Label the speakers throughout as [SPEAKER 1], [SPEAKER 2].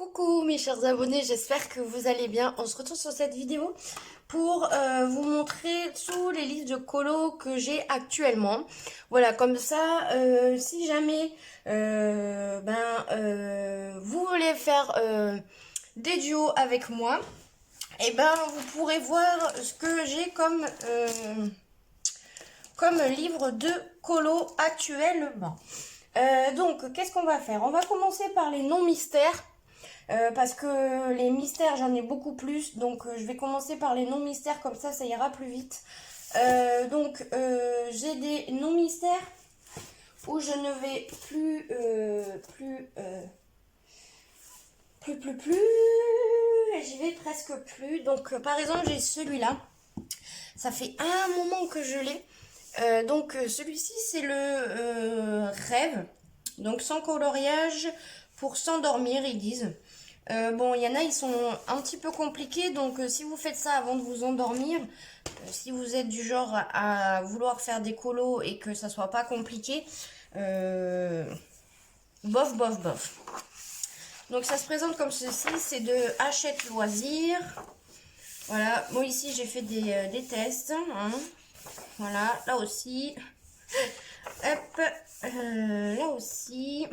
[SPEAKER 1] Coucou mes chers abonnés, j'espère que vous allez bien. On se retrouve sur cette vidéo pour vous montrer tous les livres de colo que j'ai actuellement. Voilà, comme ça, si jamais vous voulez faire des duos avec moi, et ben vous pourrez voir ce que j'ai comme livre de colo actuellement. Donc, qu'est-ce qu'on va faire? On va commencer par les non-mystères. Parce que les mystères, j'en ai beaucoup plus. Donc, je vais commencer par les non-mystères. Comme ça ira plus vite. J'ai des non-mystères où je ne vais plus. J'y vais presque plus. Donc, par exemple, j'ai celui-là. Ça fait un moment que je l'ai. Celui-ci, c'est le rêve. Donc, sans coloriage pour s'endormir, ils disent. Bon, il y en a, ils sont un petit peu compliqués. Donc, si vous faites ça avant de vous endormir, si vous êtes du genre à vouloir faire des colos et que ça soit pas compliqué, bof, bof, bof. Donc, ça se présente comme ceci. C'est de Hachette Loisirs. Voilà. Bon, ici, j'ai fait des tests. Hein. Voilà, là aussi. Hop, là aussi.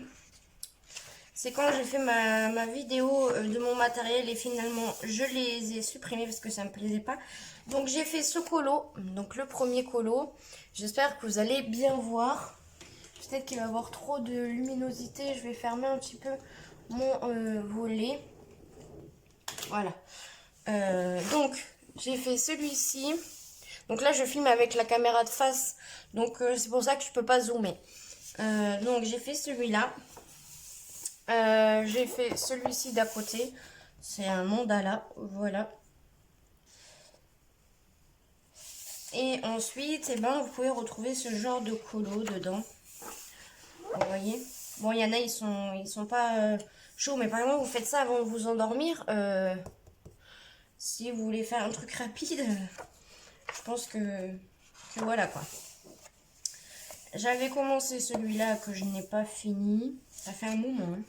[SPEAKER 1] C'est quand j'ai fait ma vidéo de mon matériel et finalement je les ai supprimés parce que ça ne me plaisait pas. Donc j'ai fait ce colo, donc le premier colo. J'espère que vous allez bien voir. Peut-être qu'il va y avoir trop de luminosité. Je vais fermer un petit peu mon volet. Voilà. Donc j'ai fait celui-ci. Donc là je filme avec la caméra de face. Donc c'est pour ça que je peux pas zoomer. Donc j'ai fait celui-là. J'ai fait celui-ci d'à côté. C'est un mandala. Voilà. Et ensuite, vous pouvez retrouver ce genre de colo dedans. Vous voyez. Bon, il y en a, ils sont pas chauds. Mais par exemple, vous faites ça avant de vous endormir. Si vous voulez faire un truc rapide, je pense que voilà quoi. J'avais commencé celui-là que je n'ai pas fini. Ça fait un moment. Hein.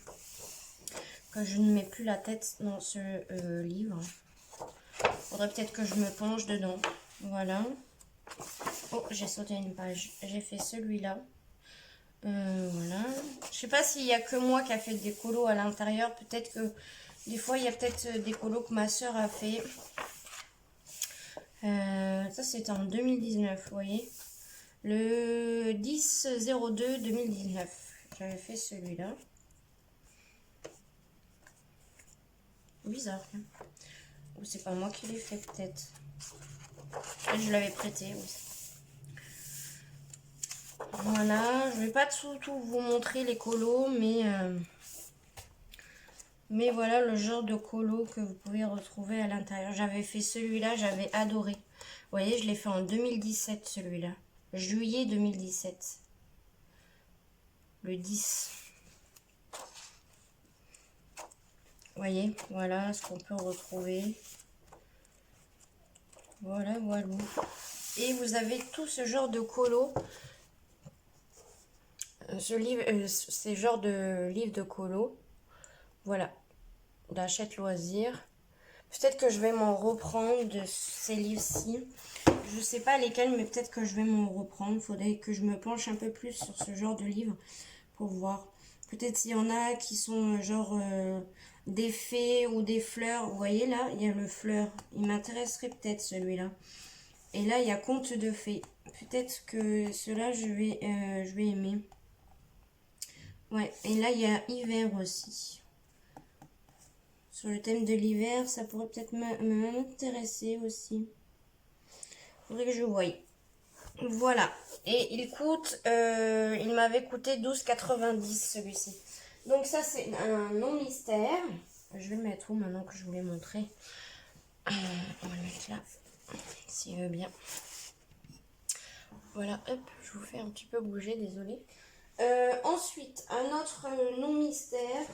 [SPEAKER 1] Que je ne mets plus la tête dans ce livre. Faudrait peut-être que je me plonge dedans. Voilà. Oh, j'ai sauté une page. J'ai fait celui-là. Voilà. Je sais pas s'il y a que moi qui a fait des colos à l'intérieur. Peut-être que des fois, il y a peut-être des colos que ma soeur a fait. Ça, c'était en 2019, vous voyez. Le 10-02-2019. J'avais fait celui-là. Bizarre. Ou c'est pas moi qui l'ai fait peut-être. Je l'avais prêté, oui. Voilà, je vais pas tout vous montrer les colos, mais voilà le genre de colo que vous pouvez retrouver à l'intérieur. J'avais fait celui-là, j'avais adoré. Vous voyez, je l'ai fait en 2017 celui-là. Juillet 2017. Le 10. Vous voyez, voilà ce qu'on peut retrouver. Voilà, voilà. Et vous avez tout ce genre de colo. Ces genres de livres de colo. Voilà. D'Hachette Loisirs. Peut-être que je vais m'en reprendre de ces livres-ci. Je sais pas lesquels, mais peut-être que je vais m'en reprendre. Faudrait que je me penche un peu plus sur ce genre de livre pour voir. Peut-être s'il y en a qui sont genre des fées ou des fleurs. Vous voyez là, il y a le fleur. Il m'intéresserait peut-être celui-là. Et là, il y a conte de fées. Peut-être que cela je vais aimer. Ouais, et là, il y a hiver aussi. Sur le thème de l'hiver, ça pourrait peut-être m'intéresser aussi. Faudrait que je voie. Voilà. Et il coûte, il m'avait coûté 12,90 celui-ci. Donc ça, c'est un non-mystère. Je vais le mettre où maintenant que je vous l'ai montré. On va le mettre là, s'il veut bien. Voilà, hop, je vous fais un petit peu bouger, désolé. Ensuite, un autre non-mystère.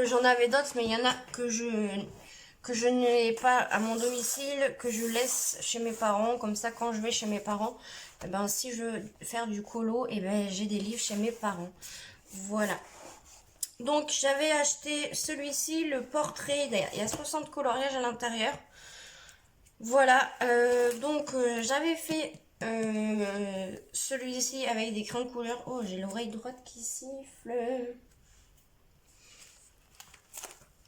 [SPEAKER 1] J'en avais d'autres, mais il y en a que je n'ai pas à mon domicile, que je laisse chez mes parents. Comme ça, quand je vais chez mes parents, si je veux faire du colo, j'ai des livres chez mes parents. Voilà. Donc j'avais acheté celui-ci, le portrait. D'ailleurs, il y a 60 coloriages à l'intérieur. Voilà. J'avais fait celui-ci avec des crayons de couleur. Oh, j'ai l'oreille droite qui siffle.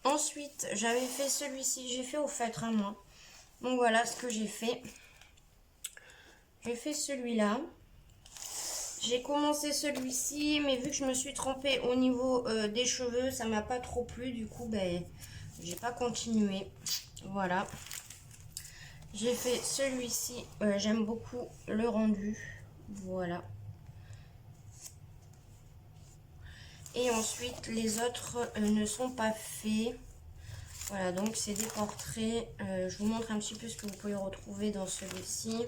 [SPEAKER 1] Ensuite, j'avais fait celui-ci. J'ai fait au feutre à moi. Donc voilà ce que j'ai fait. J'ai fait celui-là. J'ai commencé celui-ci, mais vu que je me suis trompée au niveau des cheveux, ça m'a pas trop plu. Du coup, ben, j'ai pas continué. Voilà. J'ai fait celui-ci. J'aime beaucoup le rendu. Voilà. Et ensuite, les autres ne sont pas faits. Voilà, donc c'est des portraits. Je vous montre un petit peu ce que vous pouvez retrouver dans celui-ci.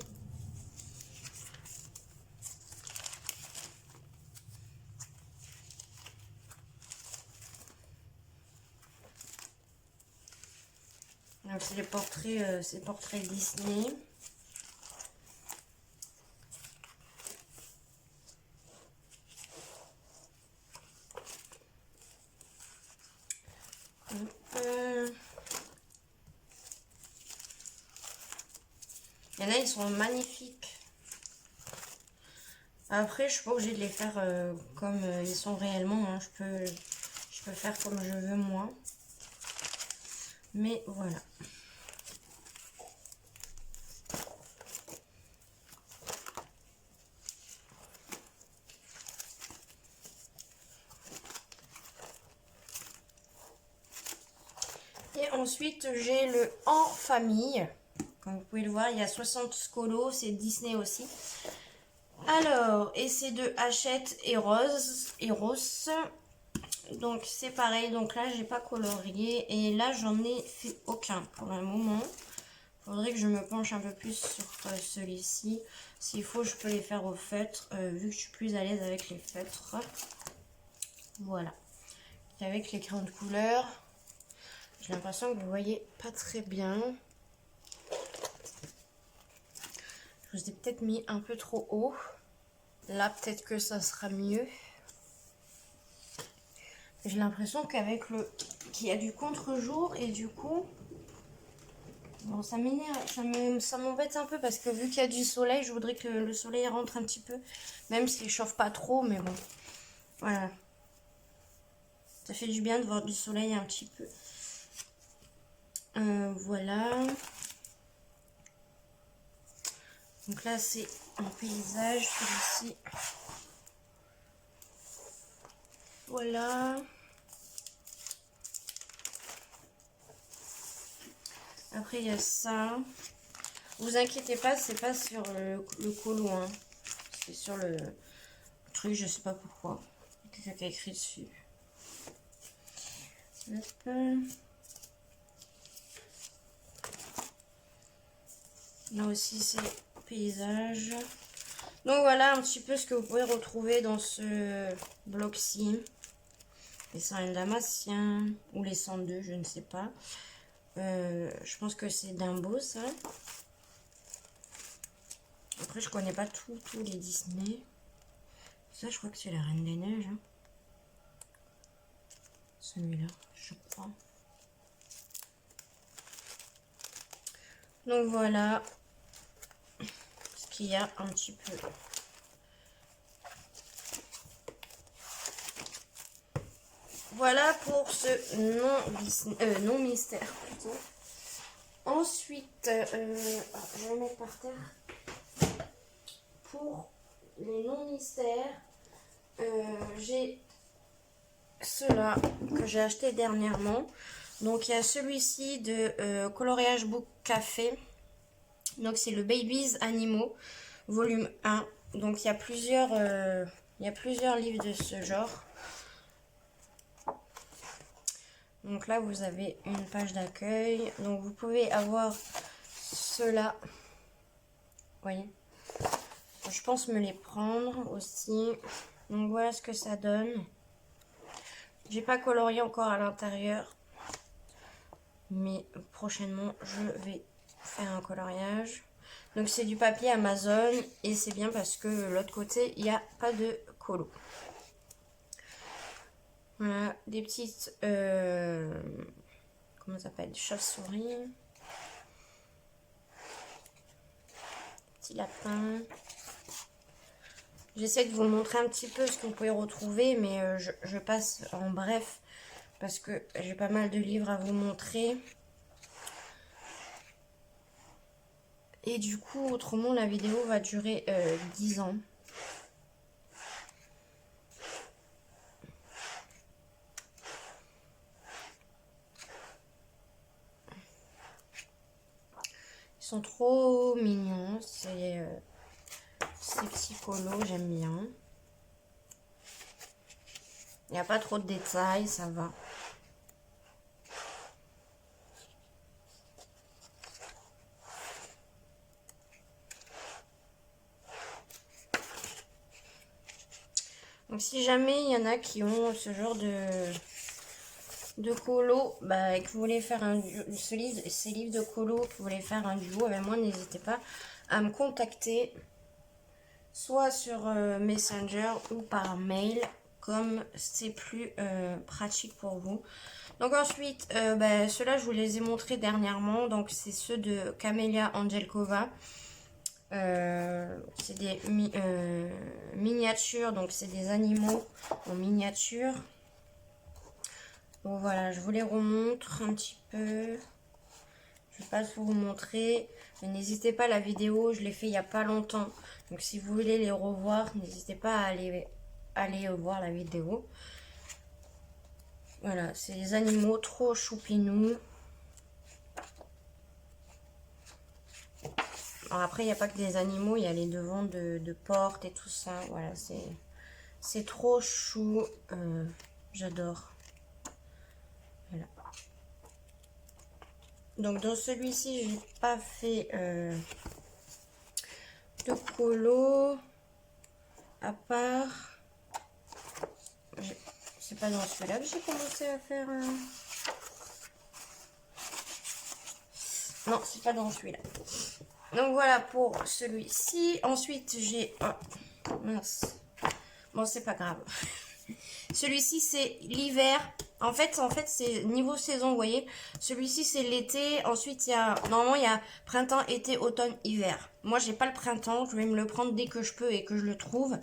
[SPEAKER 1] Donc c'est les portraits, ces portraits Disney. Il y en a, ils sont magnifiques. Après, je suis pas obligée de les faire comme ils sont réellement. Hein. Je peux faire comme je veux moi. Mais voilà. Et ensuite, j'ai le En Famille. Comme vous pouvez le voir, il y a 60 scolos. C'est Disney aussi. Alors, et c'est de Hachette et Rose. Donc c'est pareil. Donc là, j'ai pas colorié. Et là, j'en ai fait aucun pour le moment. Faudrait que je me penche un peu plus sur celui-ci. S'il faut, je peux les faire au feutre, vu que je suis plus à l'aise avec les feutres. Voilà. Et avec les crayons de couleur, j'ai l'impression que vous voyez pas très bien. Je vous ai peut-être mis un peu trop haut. Là, peut-être que ça sera mieux. J'ai l'impression qu'avec qu'il y a du contre-jour et du coup... Bon, ça m'énerve, ça m'embête un peu parce que vu qu'il y a du soleil, je voudrais que le soleil rentre un petit peu. Même s'il chauffe pas trop, mais bon. Voilà. Ça fait du bien de voir du soleil un petit peu. Voilà. Donc là, c'est un paysage, celui-ci. Voilà. Après, il y a ça. Vous inquiétez pas, c'est pas sur le colo, hein. C'est sur le truc, je sais pas pourquoi. Il y a quelqu'un qui a écrit dessus. Hop. Là aussi, c'est paysage. Donc voilà un petit peu ce que vous pouvez retrouver dans ce bloc-ci. Les 101 Dalmatiens ou les 102, je ne sais pas. Je pense que c'est Dumbo, ça. Après, je connais pas tous les Disney. Ça, je crois que c'est la Reine des Neiges. Hein. Celui-là, je crois. Donc voilà ce qu'il y a un petit peu. Voilà pour ce non mystère plutôt. Ensuite, je vais mettre par terre. Pour les non mystères, j'ai ceux-là que j'ai acheté dernièrement. Donc il y a celui-ci de coloriage book café. Donc c'est le Babies Animaux volume 1. Donc il y a plusieurs livres de ce genre. Donc là vous avez une page d'accueil. Donc vous pouvez avoir ceux-là. Vous voyez. Je pense me les prendre aussi. Donc voilà ce que ça donne. J'ai pas colorié encore à l'intérieur. Mais prochainement je vais faire un coloriage. Donc c'est du papier Amazon et c'est bien parce que l'autre côté il n'y a pas de colo. Voilà, des petites... comment ça s'appelle? Chauves-souris. Petit lapin. J'essaie de vous montrer un petit peu ce que vous pouvez retrouver, mais je passe en bref parce que j'ai pas mal de livres à vous montrer. Et du coup, autrement, la vidéo va durer 10 ans. Ils sont trop mignons, ces petits colos, j'aime bien. Il n'y a pas trop de détails, ça va. Donc si jamais il y en a qui ont ce genre de colo, bah, et que vous voulez faire un ces livres de colo, que vous voulez faire un duo avec moi, n'hésitez pas à me contacter, soit sur Messenger ou par mail, comme c'est plus pratique pour vous. Donc ensuite, bah, ceux-là je vous les ai montrés dernièrement, donc c'est ceux de Camélia Angelkova. C'est des miniatures, donc c'est des animaux en miniature. Bon voilà, je vous les remontre un petit peu. Je vais pas tout vous montrer, mais n'hésitez pas, la vidéo, je l'ai fait il y a pas longtemps. Donc si vous voulez les revoir, n'hésitez pas à aller voir la vidéo. Voilà, c'est des animaux trop choupinous. Alors après, il n'y a pas que des animaux, il y a les devants de porte et tout ça. Voilà, c'est trop chou. J'adore. Voilà. Donc dans celui-ci, j'ai pas fait de colo. À part... C'est pas dans celui-là que j'ai commencé à faire... Non, c'est pas dans celui-là. Donc voilà pour celui-ci. Ensuite, j'ai... Oh, mince. Bon, c'est pas grave. Celui-ci, c'est l'hiver. En fait c'est niveau saison, vous voyez. Celui-ci, c'est l'été. Ensuite, normalement, il y a printemps, été, automne, hiver. Moi, j'ai pas le printemps. Je vais me le prendre dès que je peux et que je le trouve.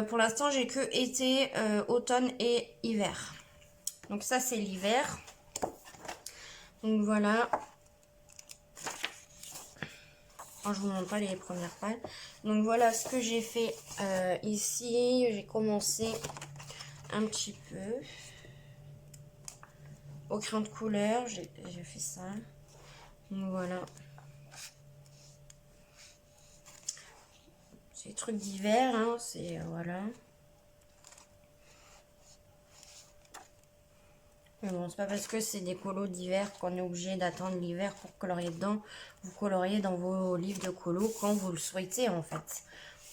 [SPEAKER 1] Pour l'instant, j'ai que été, automne et hiver. Donc ça, c'est l'hiver. Donc voilà. Oh, je vous montre pas les premières pages. Donc voilà ce que j'ai fait ici. J'ai commencé un petit peu au crayon de couleur. J'ai fait ça. Donc voilà. C'est des trucs d'hiver. Hein, c'est voilà. Mais bon, c'est pas parce que c'est des colos d'hiver qu'on est obligé d'attendre l'hiver pour colorier dedans. Vous coloriez dans vos livres de colos quand vous le souhaitez en fait.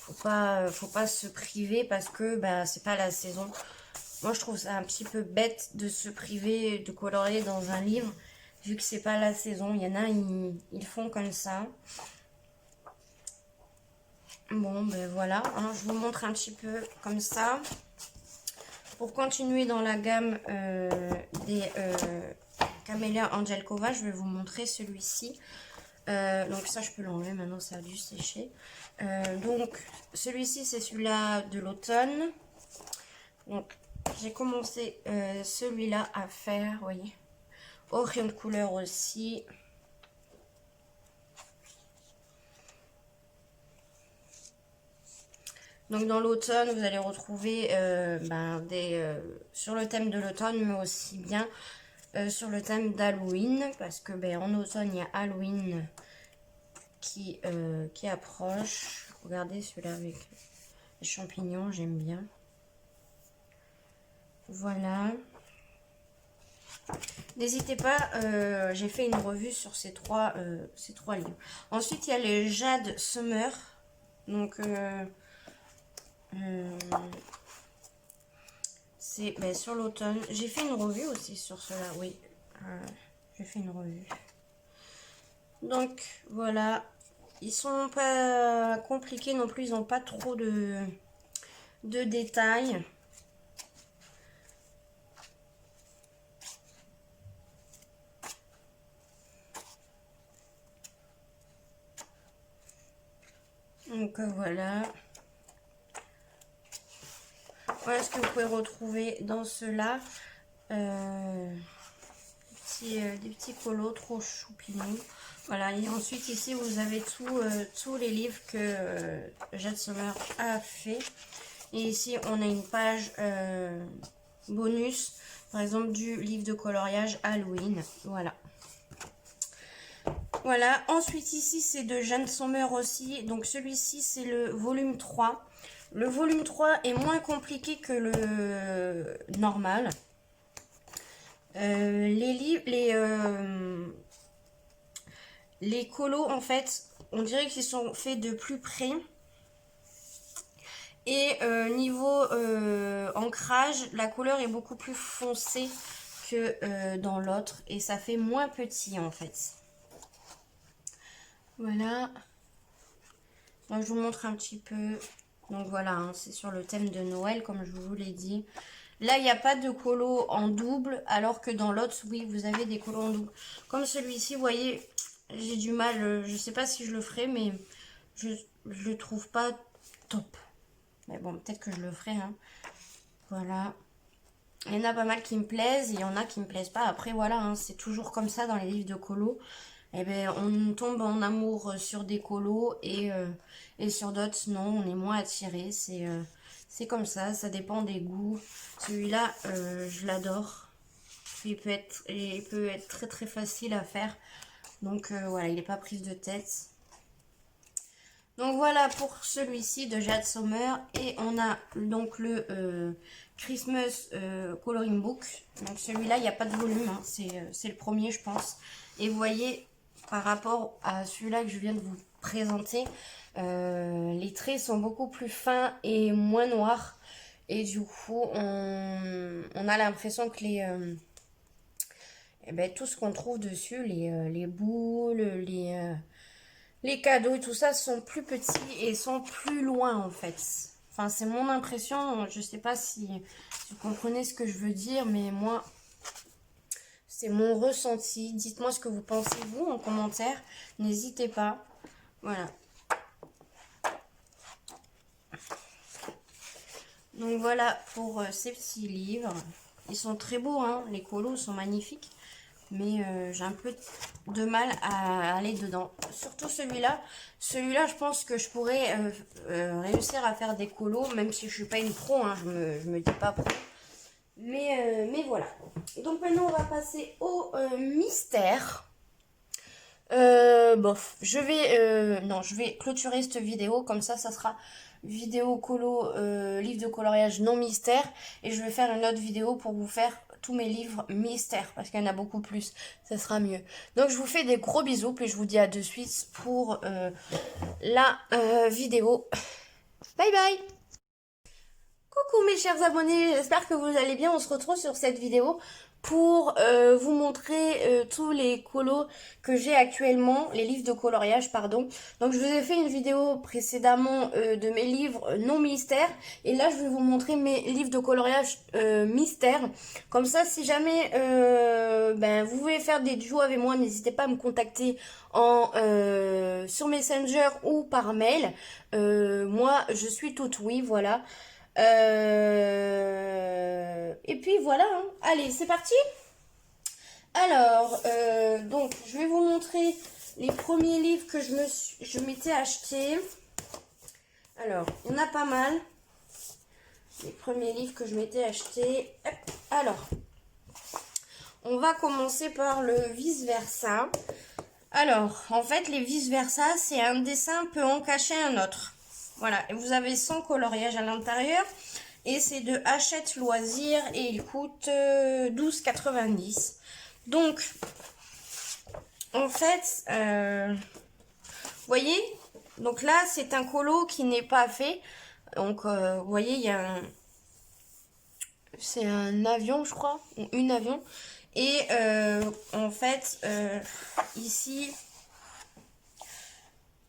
[SPEAKER 1] Faut pas se priver parce que bah, c'est pas la saison. Moi je trouve ça un petit peu bête de se priver de colorier dans un livre vu que c'est pas la saison. Il y en a, ils font comme ça. Bon ben voilà, hein, je vous montre un petit peu comme ça. Pour continuer dans la gamme des Camélia Angelkova, je vais vous montrer celui-ci. Donc ça, je peux l'enlever maintenant, ça a dû sécher. Donc, celui-ci, c'est celui-là de l'automne. Donc, j'ai commencé celui-là à faire, vous voyez, au rayon de couleur aussi. Donc dans l'automne, vous allez retrouver sur le thème de l'automne, mais aussi bien sur le thème d'Halloween, parce que en automne, il y a Halloween qui approche. Regardez celui-là avec les champignons, j'aime bien. Voilà. N'hésitez pas, j'ai fait une revue sur ces trois livres. Ensuite, il y a les Jade Summer. Donc, c'est sur l'automne. J'ai fait une revue aussi sur cela, oui. J'ai fait une revue. Donc, voilà. Ils sont pas compliqués non plus, ils n'ont pas trop de détails. Donc voilà. Voilà ce que vous pouvez retrouver dans ceux-là. Des petits colos trop choupinous. Voilà, et ensuite ici vous avez tous les livres que Jade Sommer a fait. Et ici on a une page bonus, par exemple du livre de coloriage Halloween. Voilà. Voilà, ensuite ici c'est de Jade Sommer aussi. Donc celui-ci c'est le volume 3. Le volume 3 est moins compliqué que le normal. Les colos, en fait, on dirait qu'ils sont faits de plus près. Et niveau ancrage, la couleur est beaucoup plus foncée que dans l'autre. Et ça fait moins petit, en fait. Voilà. Donc, je vous montre un petit peu. Donc, voilà, hein, c'est sur le thème de Noël, comme je vous l'ai dit. Là, il n'y a pas de colo en double, alors que dans l'autre, oui, vous avez des colos en double. Comme celui-ci, vous voyez, j'ai du mal, je ne sais pas si je le ferai, mais je le trouve pas top. Mais bon, peut-être que je le ferai, hein. Voilà. Il y en a pas mal qui me plaisent, et il y en a qui me plaisent pas. Après, voilà, hein, c'est toujours comme ça dans les livres de colo. Eh ben, on tombe en amour sur des colos, et sur d'autres, non, on est moins attiré. C'est comme ça dépend des goûts. Celui-là, je l'adore. Il peut être très très facile à faire. Donc voilà, il n'est pas prise de tête. Donc voilà pour celui-ci de Jade Sommer. Et on a donc le Christmas Coloring Book. Donc celui-là, il n'y a pas de volume, hein. C'est le premier, je pense. Et vous voyez, par rapport à celui-là que je viens de vous présenter, les traits sont beaucoup plus fins et moins noirs. Et du coup, on a l'impression que tout ce qu'on trouve dessus, les boules, les cadeaux et tout ça sont plus petits et sont plus loin en fait. Enfin, c'est mon impression. Je sais pas si vous comprenez ce que je veux dire, mais moi, c'est mon ressenti. Dites-moi ce que vous pensez, vous, en commentaire. N'hésitez pas. Voilà. Donc voilà pour ces petits livres. Ils sont très beaux, hein. Les colos sont magnifiques. Mais j'ai un peu de mal à aller dedans. Surtout celui-là. Celui-là, je pense que je pourrais réussir à faire des colos, même si je suis pas une pro, hein. Je me dis pas pro. Mais voilà. Donc maintenant, on va passer au mystère. Bof, je vais clôturer cette vidéo, comme ça sera vidéo colo, livre de coloriage non mystère, et je vais faire une autre vidéo pour vous faire tous mes livres mystères, parce qu'il y en a beaucoup plus, ça sera mieux. Donc je vous fais des gros bisous, puis je vous dis à de suite pour la vidéo. Bye bye. Coucou mes chers abonnés, j'espère que vous allez bien. On se retrouve sur cette vidéo pour vous montrer tous les colos que j'ai actuellement, les livres de coloriage, pardon. Donc je vous ai fait une vidéo précédemment de mes livres non mystères, et là je vais vous montrer mes livres de coloriage mystères. Comme ça, si jamais vous voulez faire des duos avec moi, n'hésitez pas à me contacter sur Messenger ou par mail. Moi je suis toute oui, voilà. Et puis voilà, hein. Allez, c'est parti. Alors, donc, je vais vous montrer les premiers livres que je m'étais acheté. Alors, il y en a pas mal. Les premiers livres que je m'étais acheté. Alors, on va commencer par le vice-versa. Alors, en fait, les vice-versa, c'est un dessin peut en cacher un autre. Voilà, et vous avez 100 coloriages à l'intérieur. Et c'est de Hachette Loisirs et il coûte 12,90 €. Donc, en fait, vous voyez, donc là, c'est un colo qui n'est pas fait. Donc, vous voyez, il y a c'est un avion, je crois, ou une avion. Et en fait, ici,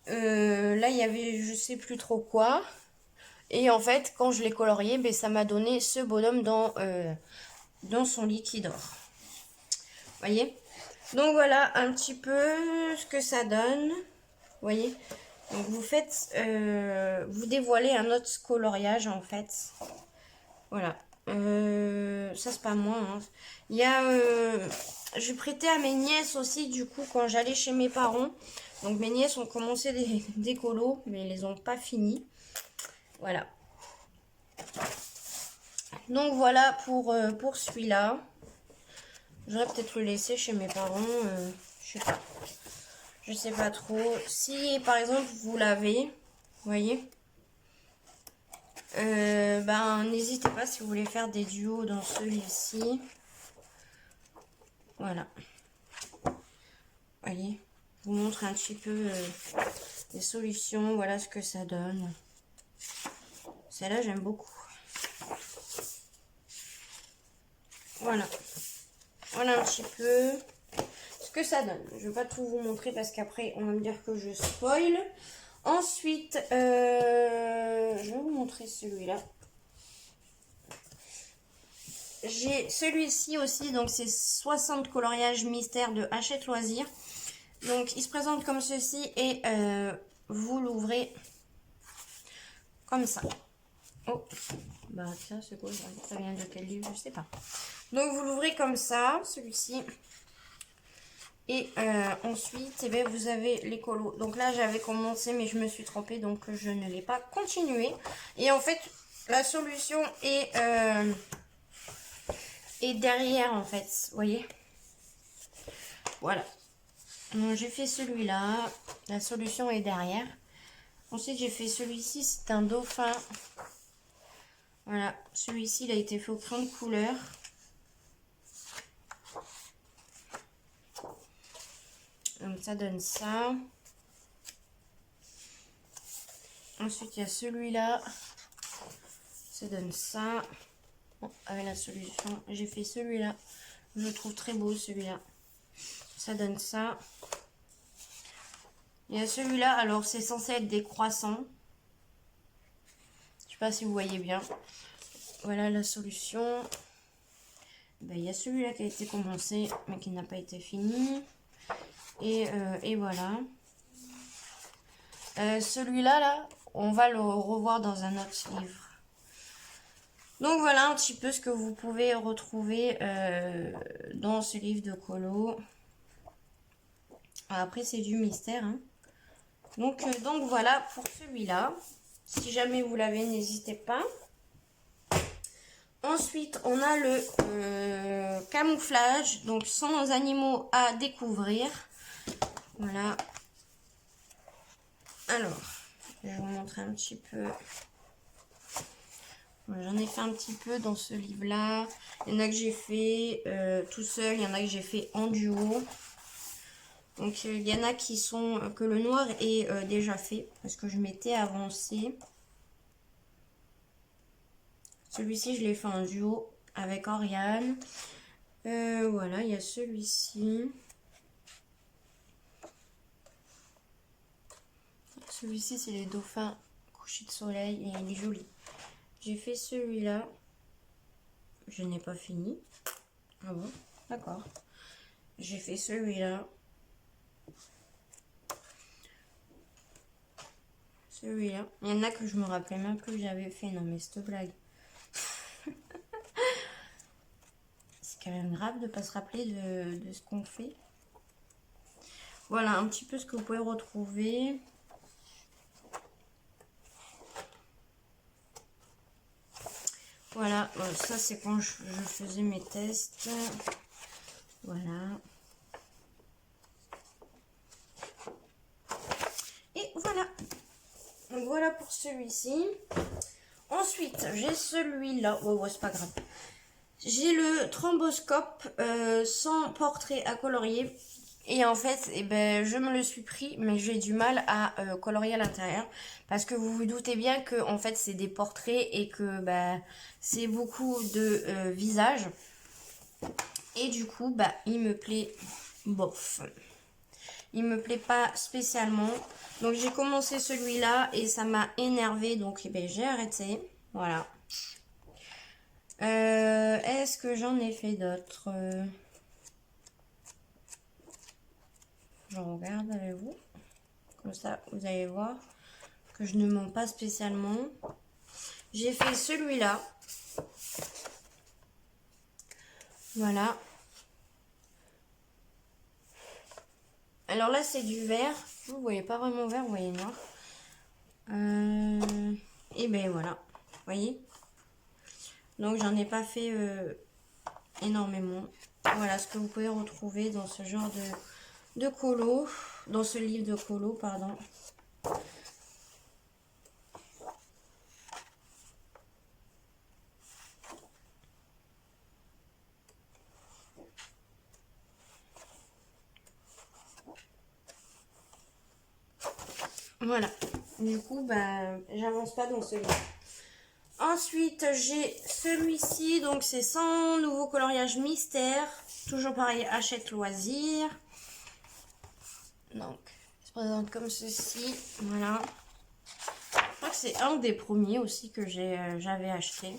[SPEAKER 1] là, il y avait je sais plus trop quoi. Et en fait, quand je l'ai colorié, ça m'a donné ce bonhomme dans son liquide or. Voyez? Donc voilà un petit peu ce que ça donne. Voyez? Donc vous faites, vous dévoilez un autre coloriage en fait. Voilà. Ça c'est pas moi. Hein. Il y a, je prêtais à mes nièces aussi du coup quand j'allais chez mes parents. Donc mes nièces ont commencé des colos mais ils les ont pas finis. Voilà. Donc voilà pour celui-là. J'aurais peut-être le laisser chez mes parents. Je sais pas. Je sais pas trop. Si par exemple vous l'avez, vous voyez. Ben n'hésitez pas si vous voulez faire des duos dans celui-ci. Voilà. Voyez. Je vous montre un petit peu les solutions. Voilà ce que ça donne. Celle-là j'aime beaucoup. Voilà. Voilà un petit peu ce que ça donne. Je ne vais pas tout vous montrer parce qu'après on va me dire que je spoil. Ensuite, je vais vous montrer celui-là. J'ai celui-ci aussi, donc c'est 60 coloriages mystères de Hachette Loisirs. Donc il se présente comme ceci et vous l'ouvrez comme ça. Oh, bah tiens, c'est quoi ça vient de quel livre? Je sais pas. Donc vous l'ouvrez comme ça, celui-ci. Et ensuite, eh bien, vous avez les colos. Donc là, j'avais commencé, mais je me suis trompée, donc je ne l'ai pas continué. Et en fait, la solution est derrière, en fait. Vous voyez? Voilà. Donc j'ai fait celui-là. La solution est derrière. Ensuite, j'ai fait celui-ci. C'est un dauphin. Voilà. Celui-ci, il a été fait au crayon de couleur. Donc ça donne ça. Ensuite, il y a celui-là. Ça donne ça. Bon, avec la solution, j'ai fait celui-là. Je le trouve très beau celui-là. Ça donne ça. Il y a celui-là. Alors, c'est censé être des croissants. Je sais pas si vous voyez bien. Voilà la solution. Ben, il y a celui-là qui a été commencé, mais qui n'a pas été fini. Et voilà. Celui-là, là, on va le revoir dans un autre livre. Donc voilà un petit peu ce que vous pouvez retrouver dans ce livre de colo. Après c'est du mystère. Hein. Donc voilà pour celui-là. Si jamais vous l'avez, n'hésitez pas. Ensuite on a le camouflage. Donc 100 animaux à découvrir. Voilà. Alors, je vais vous montrer un petit peu. J'en ai fait un petit peu dans ce livre-là. Il y en a que j'ai fait tout seul, il y en a que j'ai fait en duo. Donc il y en a qui sont que le noir est déjà fait parce que je m'étais avancée. Celui-ci, je l'ai fait en duo avec Oriane. Voilà, il y a celui-ci. Celui-ci, c'est les dauphins couchés de soleil et il est joli. J'ai fait celui-là. Je n'ai pas fini. Ah bon? D'accord. J'ai fait celui-là. Celui-là. Il y en a que je me rappelais même plus que j'avais fait. Non mais cette blague. C'est quand même grave de ne pas se rappeler de ce qu'on fait. Voilà un petit peu ce que vous pouvez retrouver. Voilà, ça c'est quand je faisais mes tests. Voilà. Et voilà. Donc voilà pour celui-ci. Ensuite, j'ai celui-là. Ouais, c'est pas grave. J'ai le Thromboscope sans portrait à colorier. Et en fait, eh ben, je me le suis pris, mais j'ai du mal à colorier à l'intérieur. Parce que vous vous doutez bien que en fait, c'est des portraits et que bah, c'est beaucoup de visages. Et du coup, bah, il me plaît bof. Il me plaît pas spécialement. Donc j'ai commencé celui-là et ça m'a énervé. Donc eh ben, j'ai arrêté. Voilà. Est-ce que j'en ai fait d'autres? Je regarde avec vous. Comme ça, vous allez voir que je ne mens pas spécialement. J'ai fait celui-là. Voilà. Alors là, c'est du vert. Vous voyez pas vraiment vert, vous voyez noir. Et ben voilà. Vous voyez. Donc, j'en ai pas fait énormément. Voilà ce que vous pouvez retrouver dans ce genre de colo. Dans ce livre de colo, pardon. Voilà. Du coup, bah, j'avance pas dans ce livre. Ensuite, j'ai celui-ci. Donc, c'est 100 nouveaux coloriages mystères. Toujours pareil, Hachette Loisirs. Donc, il se présente comme ceci. Voilà. Je crois que c'est un des premiers aussi que j'avais acheté.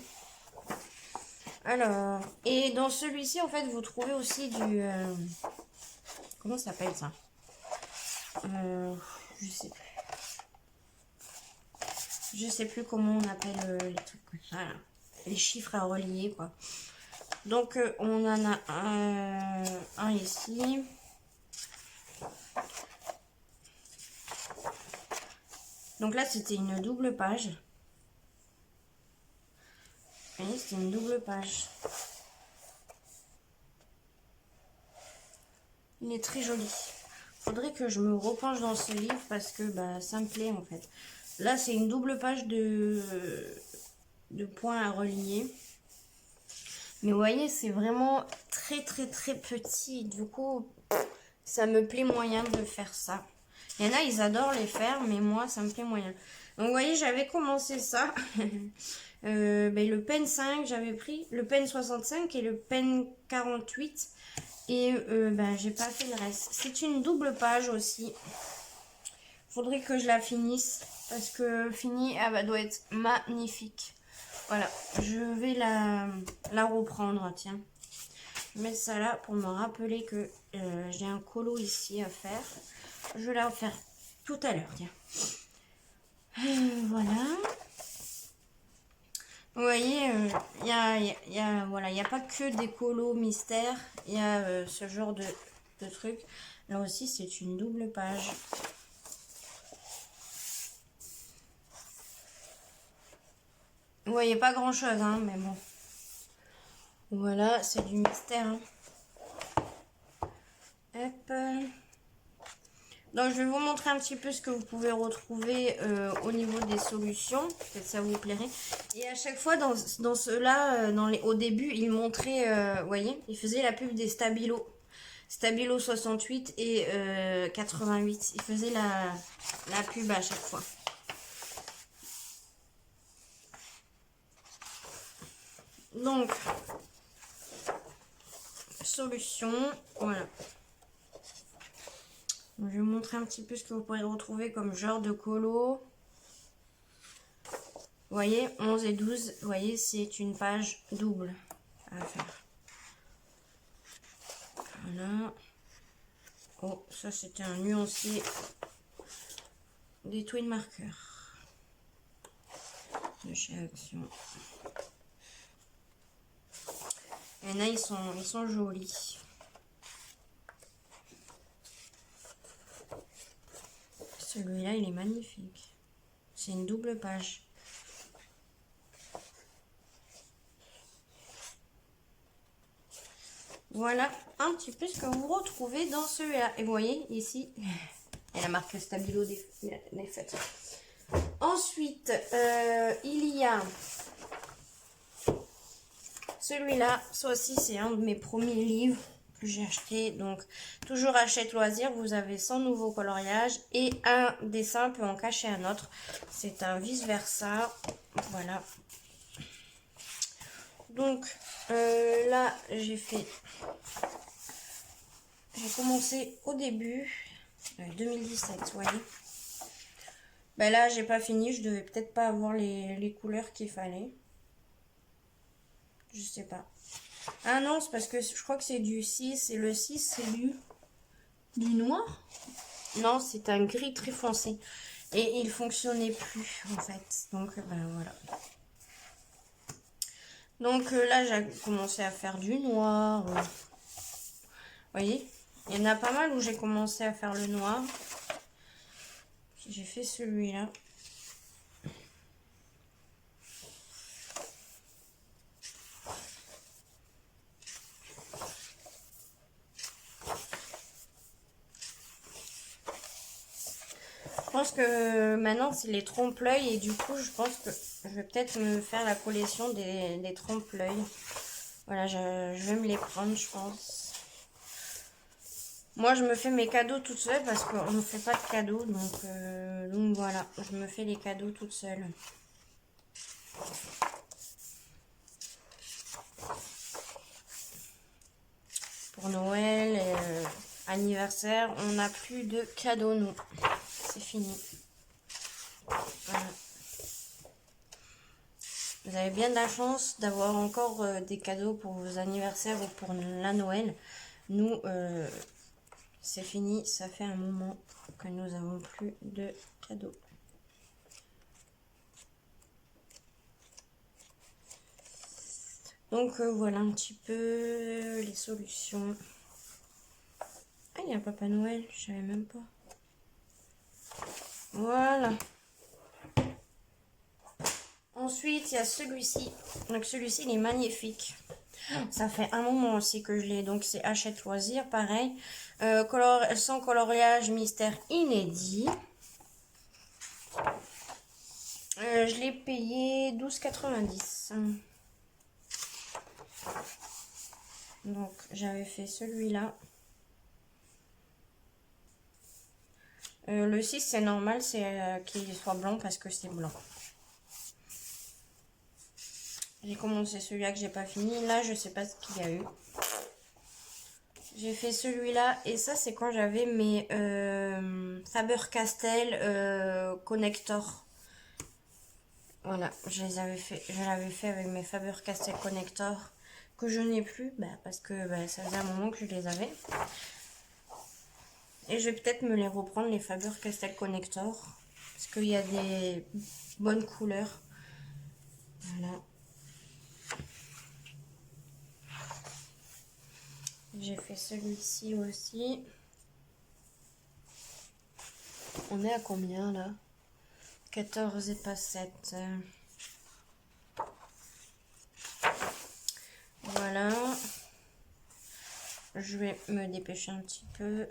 [SPEAKER 1] Alors, et dans celui-ci, en fait, vous trouvez aussi du... comment ça s'appelle ça? Je sais plus. Je sais plus comment on appelle les trucs comme ça, là. Les chiffres à relier, quoi. Donc, on en a un ici. Donc là, c'était une double page. Vous voyez, c'était une double page. Il est très joli. Faudrait que je me repenche dans ce livre parce que bah, ça me plaît en fait. Là, c'est une double page de points à relier. Mais vous voyez, c'est vraiment très petit. Du coup, ça me plaît moyen de faire ça. Il y en a, ils adorent les faire, mais moi, ça me plaît moyen. Donc, vous voyez, j'avais commencé ça. Ben, le pen 5, j'avais pris le pen 65 et le pen 48. Et ben, j'ai pas fait le reste. C'est une double page aussi. Faudrait que je la finisse. Parce que finie, elle doit être magnifique. Voilà, je vais la reprendre, tiens. Je vais mettre ça là pour me rappeler que j'ai un colo ici à faire. Je vais la faire tout à l'heure, tiens. Voilà. Vous voyez, voilà, il n'y a pas que des colos mystères. Il y a ce genre de trucs. Là aussi, c'est une double page. Vous voyez pas grand chose, hein, mais bon. Voilà, c'est du mystère. Hein. Hop. Donc, je vais vous montrer un petit peu ce que vous pouvez retrouver au niveau des solutions. Peut-être ça vous plairait. Et à chaque fois, dans ceux-là, au début, il montrait, vous voyez, il faisait la pub des Stabilo. Stabilo 68 et 88. Il faisait la pub à chaque fois. Donc, solution, voilà. Donc, je vais vous montrer un petit peu ce que vous pourrez retrouver comme genre de colo. Vous voyez, 11 et 12, vous voyez, c'est une page double à faire. Voilà. Oh, ça c'était un nuancier des twin markers de chez Action. Et là, ils sont jolis. Celui-là, il est magnifique. C'est une double page. Voilà un petit peu ce que vous retrouvez dans celui-là. Et vous voyez, ici, il y a la marque Stabilo des fêtes. Ensuite, il y a celui-là. Ça aussi, c'est un de mes premiers livres que j'ai acheté. Donc, toujours Hachette Loisirs. Vous avez 100 nouveaux coloriages. Et un dessin peut en cacher un autre. C'est un vice-versa. Voilà. Donc, là, j'ai commencé au début, 2017, vous voyez. Ben là, j'ai pas fini, je devais peut-être pas avoir les couleurs qu'il fallait. Je sais pas. Ah non, c'est parce que je crois que c'est du 6, et le 6, c'est du noir. Non, c'est un gris très foncé. Et il fonctionnait plus, en fait. Donc, ben voilà. Donc là, j'ai commencé à faire du noir. Vous voyez, il y en a pas mal où j'ai commencé à faire le noir. J'ai fait celui-là. Je pense que maintenant, c'est les trompe-l'œil. Et du coup, je pense que je vais peut-être me faire la collection des trompe-l'œil. Voilà, je vais me les prendre, je pense. Moi, je me fais mes cadeaux toute seule parce qu'on ne fait pas de cadeaux. Donc voilà, je me fais les cadeaux toute seule. Pour Noël et anniversaire, on n'a plus de cadeaux, nous. C'est fini. Voilà. Vous avez bien de la chance d'avoir encore des cadeaux pour vos anniversaires ou pour la Noël. Nous, c'est fini. Ça fait un moment que nous n'avons plus de cadeaux. Donc voilà un petit peu les solutions. Ah, il y a un Papa Noël, je savais même pas. Voilà. Ensuite, il y a celui-ci. Donc celui-ci, il est magnifique. Ça fait un moment aussi que je l'ai. Donc c'est Hachette Loisir, pareil. Sans coloriage, mystère inédit. Je l'ai payé 12,90. Donc j'avais fait celui-là. Le 6 c'est normal, c'est qu'il soit blanc parce que c'est blanc. J'ai commencé celui-là que j'ai pas fini. Là je sais pas ce qu'il y a eu. J'ai fait celui-là et ça c'est quand j'avais mes Faber-Castell connector. Voilà, je l'avais fait avec mes Faber-Castell connector que je n'ai plus parce que ça faisait un moment que je les avais. Et je vais peut-être me les reprendre, les Faber-Castell connector, parce qu'il y a des bonnes couleurs. Voilà. J'ai fait celui-ci aussi. On est à combien là? 14 et pas 7. Voilà. Je vais me dépêcher un petit peu.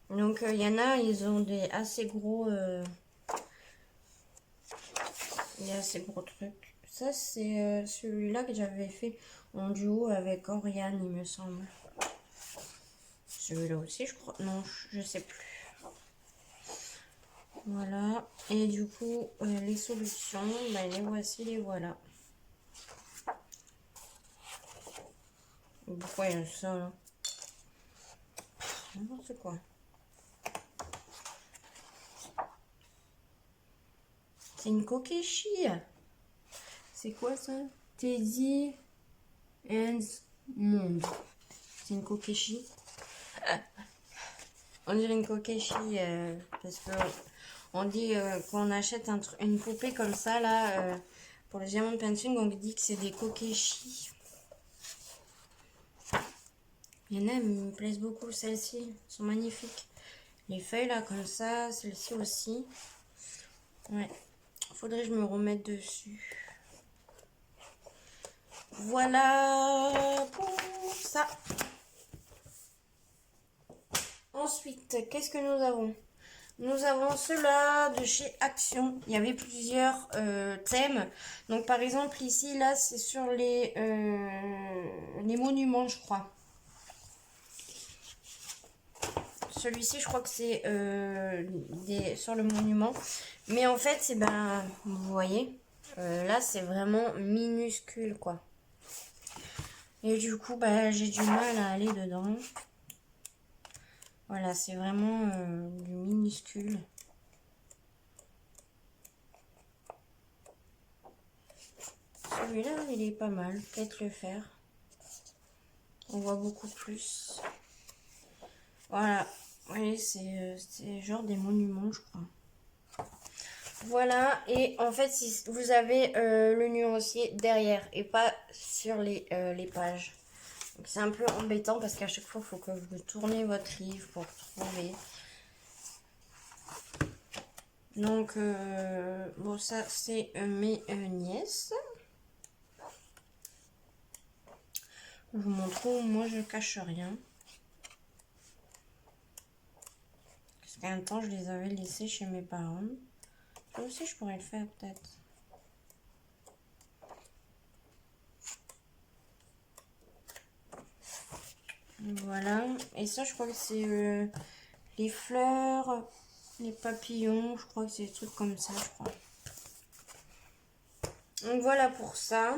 [SPEAKER 1] Donc il y en a, ils ont des assez gros... il y a assez gros trucs. Ça c'est celui-là que j'avais fait en duo avec Oriane, il me semble. Celui-là aussi, je crois. Non, je sais plus. Voilà. Et du coup, les solutions, les voici, les voilà. Pourquoi il y a ça là? N'importe quoi. C'est une kokeshi. C'est quoi ça? Teddy and Monde. C'est une kokeshi. On dirait une kokeshi parce que on dit quand on achète une poupée comme ça là pour les diamants de painting, on dit que c'est des kokeshi. Il y en a, elles me plaisent beaucoup, celles-ci sont magnifiques. Les feuilles là comme ça, celles-ci aussi. Ouais, faudrait que je me remette dessus. Voilà pour ça. Ensuite, qu'est-ce que nous avons? Nous avons ceux-là de chez Action. Il y avait plusieurs thèmes. Donc par exemple ici, là, c'est sur les monuments, je crois. Celui-ci, je crois que c'est sur le monument. Mais en fait, c'est vous voyez, là, c'est vraiment minuscule, quoi. Et du coup, j'ai du mal à aller dedans. Voilà, c'est vraiment du minuscule. celui-là, il est pas mal. Peut-être le faire. On voit beaucoup plus. Voilà. Oui, c'est genre des monuments, je crois. Voilà. Et en fait, si vous avez le nuancier derrière et pas sur les pages. C'est un peu embêtant parce qu'à chaque fois, il faut que vous tournez votre livre pour trouver. Donc, bon, ça, c'est mes nièces. Je vous montre où moi, je cache rien. Parce qu'à un temps, je les avais laissées chez mes parents. Ça aussi, je pourrais le faire, peut-être. Voilà. Et ça, je crois que c'est les fleurs, les papillons. Je crois que c'est des trucs comme ça, je crois. Donc, voilà pour ça.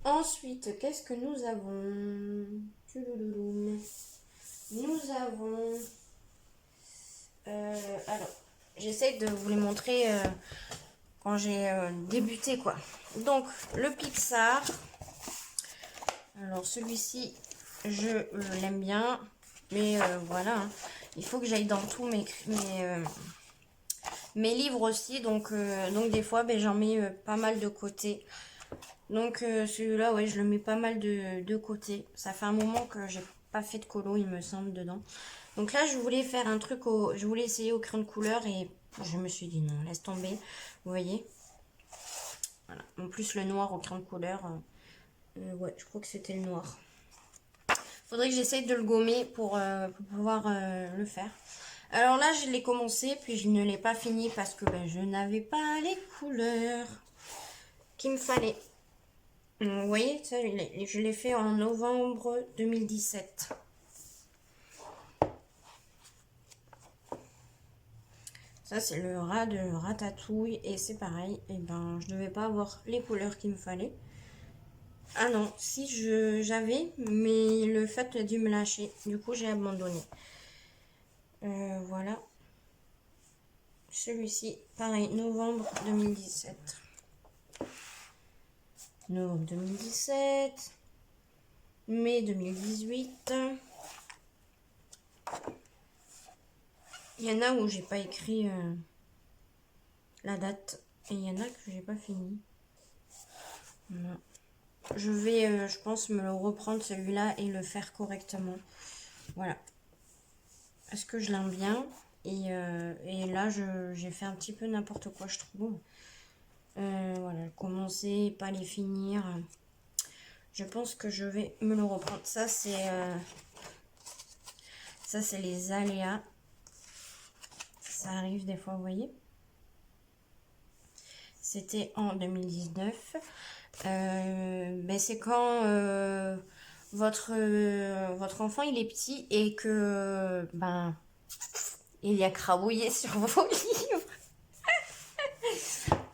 [SPEAKER 1] Ensuite, qu'est-ce que nous avons? Nous avons... alors, j'essaie de vous les montrer quand j'ai débuté, quoi. Donc, le Pixar. Alors, celui-ci, je l'aime bien. Mais voilà, hein. Il faut que j'aille dans tous mes livres aussi. Donc des fois, ben, j'en mets pas mal de côté. Donc celui-là, ouais, je le mets pas mal de côté. Ça fait un moment que j'ai pas fait de colo, il me semble, dedans. Donc là, je voulais faire un truc je voulais essayer au crayon de couleur et je me suis dit non, laisse tomber. Vous voyez? Voilà. En plus, le noir au crayon de couleur, ouais, je crois que c'était le noir. Faudrait que j'essaye de le gommer pour pouvoir le faire. Alors là, je l'ai commencé, puis je ne l'ai pas fini parce que ben, je n'avais pas les couleurs qu'il me fallait. Vous voyez, ça, je l'ai fait en novembre 2017. Ça, c'est le rat de Ratatouille. Et c'est pareil, et ben, je ne devais pas avoir les couleurs qu'il me fallait. Ah non, si j'avais, mais le fait a dû me lâcher. Du coup, j'ai abandonné. Voilà. Celui-ci, pareil, novembre 2017. Novembre 2017. Mai 2018. Il y en a où j'ai pas écrit la date. Et il y en a que j'ai pas fini. Voilà. Je vais, je pense, me le reprendre celui-là et le faire correctement. Voilà. Parce que je l'aime bien. Et là, j'ai fait un petit peu n'importe quoi, je trouve. Voilà, commencer, pas les finir. Je pense que je vais me le reprendre. Ça, c'est les aléas. Ça arrive des fois, vous voyez. C'était en 2019. Ben c'est quand votre enfant il est petit et que ben il y a crabouillé sur vos livres.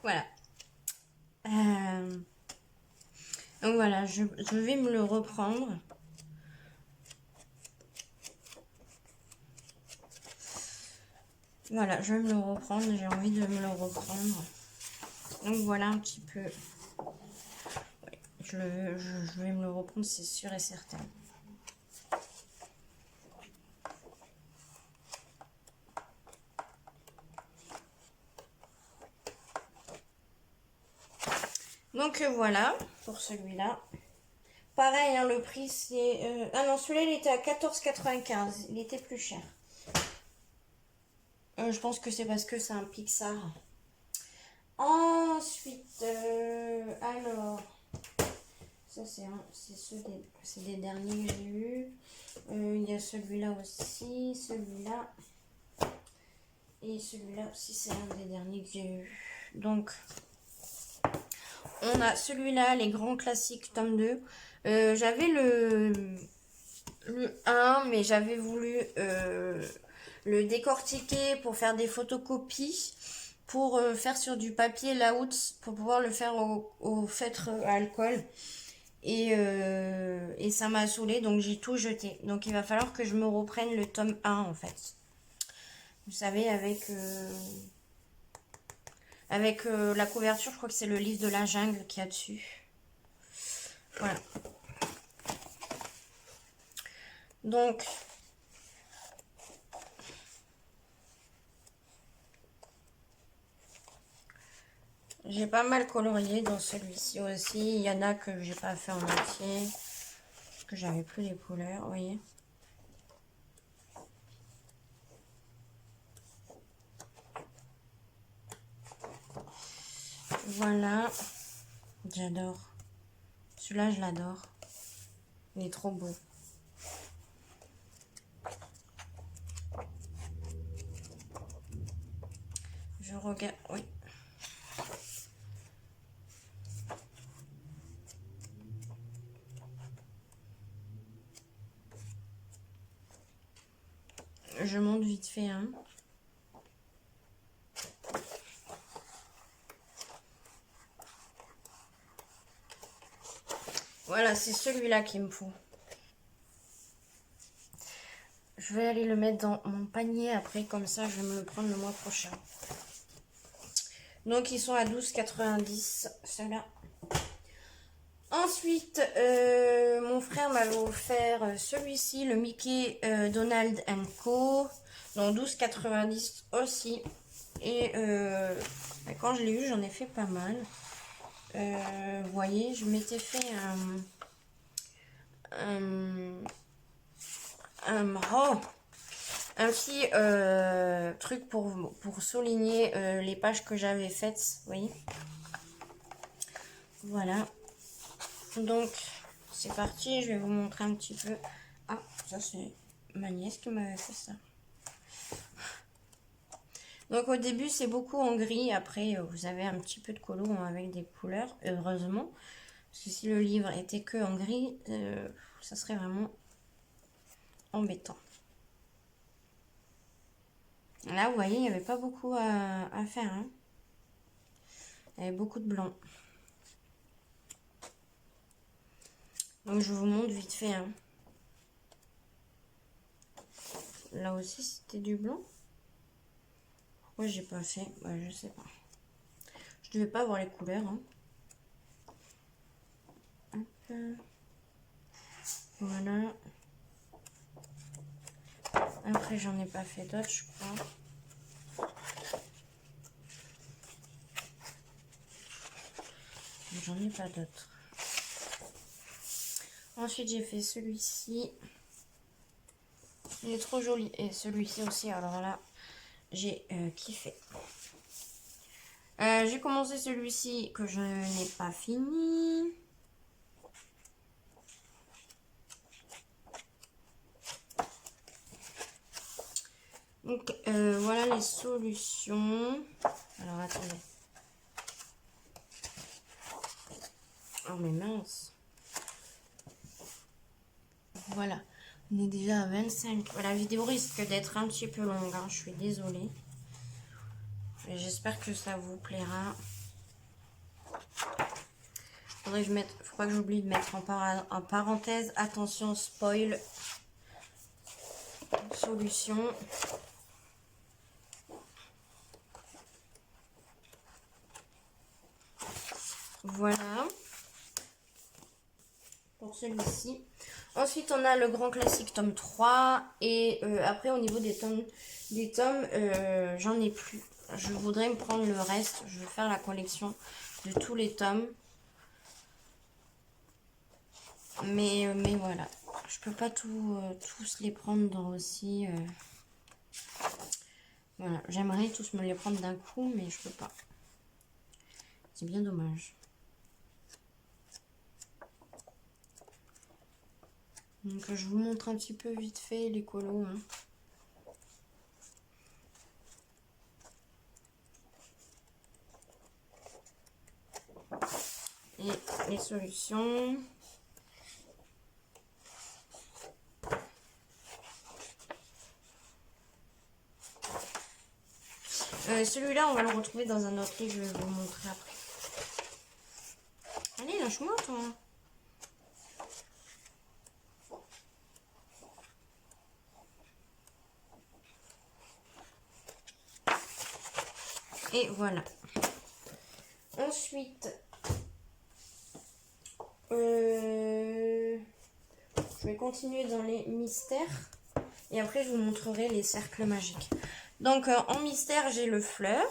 [SPEAKER 1] Voilà. Donc voilà, je vais me le reprendre. Voilà, je vais me le reprendre. J'ai envie de me le reprendre. Donc voilà un petit peu. Ouais, je vais me le reprendre, c'est sûr et certain. Donc voilà pour celui-là. Pareil, hein, le prix c'est... Ah non, celui-là il était à 14,95. Il était plus cher. Je pense que c'est parce que c'est un Pixar. Ensuite, alors... Ça c'est des derniers que j'ai eu. Il y a celui-là aussi, celui-là. Et celui-là aussi c'est un des derniers que j'ai eu. Donc... On a celui-là, les grands classiques, tome 2. J'avais le 1, mais j'avais voulu le décortiquer pour faire des photocopies, pour faire sur du papier laout, pour pouvoir le faire au feutre à alcool. Et ça m'a saoulé, donc j'ai tout jeté. Donc il va falloir que je me reprenne le tome 1 en fait. Vous savez, avec Avec la couverture, je crois que c'est le livre de la jungle qu'il y a dessus. Voilà. Donc, j'ai pas mal colorié dans celui-ci aussi. Il y en a que j'ai pas fait en entier. Parce que j'avais plus les couleurs, vous voyez. Voilà. J'adore. Celui-là, je l'adore. Il est trop beau. Je regarde, oui. Je monte vite fait, hein. Voilà, c'est celui-là qu'il me faut. Je vais aller le mettre dans mon panier après, comme ça je vais me le prendre le mois prochain. Donc ils sont à 12,90 ceux-là. Ensuite, mon frère m'avait offert celui-ci, le Mickey Donald Co. Donc 12,90 aussi. Et quand je l'ai eu, j'en ai fait pas mal. Vous voyez, je m'étais fait un petit truc pour souligner les pages que j'avais faites, vous voyez. Voilà. Donc, c'est parti, je vais vous montrer un petit peu. Ah, ça c'est ma nièce qui m'avait fait ça. Donc au début c'est beaucoup en gris, après vous avez un petit peu de colo avec des couleurs, heureusement. Parce que si le livre était que en gris, ça serait vraiment embêtant. Là vous voyez, il n'y avait pas beaucoup à faire. Hein. Il y avait beaucoup de blanc. Donc je vous montre vite fait. Hein. Là aussi c'était du blanc. Pourquoi j'ai pas fait? Bah, je sais pas. Je devais pas avoir les couleurs. Hein. Hop. Voilà. Après j'en ai pas fait d'autres je crois. J'en ai pas d'autres. Ensuite j'ai fait celui-ci. Il est trop joli. Et celui-ci aussi, alors là, j'ai kiffé. J'ai commencé celui-ci que je n'ai pas fini. Donc voilà les solutions. Alors attendez. Oh mais mince. Voilà. On est déjà à 25. La vidéo risque d'être un petit peu longue. Hein, je suis désolée. Mais j'espère que ça vous plaira. Faudrait que je mette, faut pas que j'oublie de mettre en parenthèse. Attention, spoil. Solution. Voilà. Pour celui-ci. Ensuite, on a le grand classique tome 3. Et après, au niveau des tomes, j'en ai plus. Je voudrais me prendre le reste. Je vais faire la collection de tous les tomes. Mais voilà. Je peux pas tous les prendre dans aussi. Voilà. J'aimerais tous me les prendre d'un coup, mais je peux pas. C'est bien dommage. Donc je vous montre un petit peu vite fait les colos. Hein. Et les solutions. Celui-là, on va le retrouver dans un autre livre, je vais vous montrer après. Allez, lâche-moi, toi. Et voilà. Ensuite, je vais continuer dans les mystères. Et après, je vous montrerai les cercles magiques. Donc, en mystère, j'ai le fleur.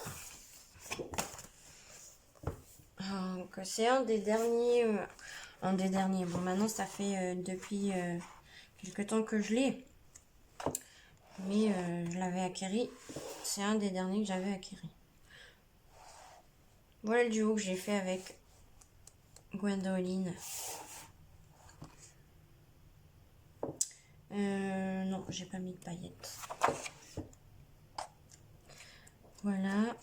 [SPEAKER 1] Donc, c'est un des derniers. Bon, maintenant, ça fait depuis quelques temps que je l'ai. Mais je l'avais acquéri. C'est un des derniers que j'avais acquéri. Voilà le duo que j'ai fait avec Gwendoline. Non, j'ai pas mis de paillettes. Voilà.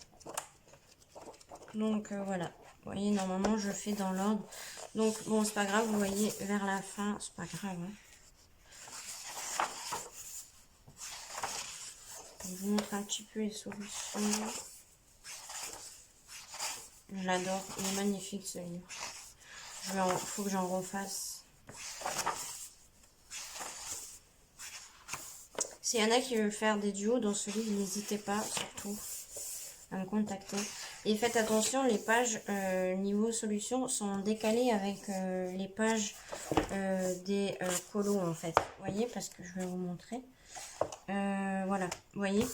[SPEAKER 1] Donc voilà. Vous voyez, normalement je fais dans l'ordre. Donc bon, c'est pas grave, vous voyez vers la fin, c'est pas grave. Hein. Je vous montre un petit peu les solutions. Je l'adore, il est magnifique ce livre. Faut que j'en refasse. S'il y en a qui veulent faire des duos dans ce livre, n'hésitez pas surtout à me contacter. Et faites attention, les pages niveau solution sont décalées avec les pages des colos en fait. Vous voyez, parce que je vais vous montrer. Voilà, vous voyez.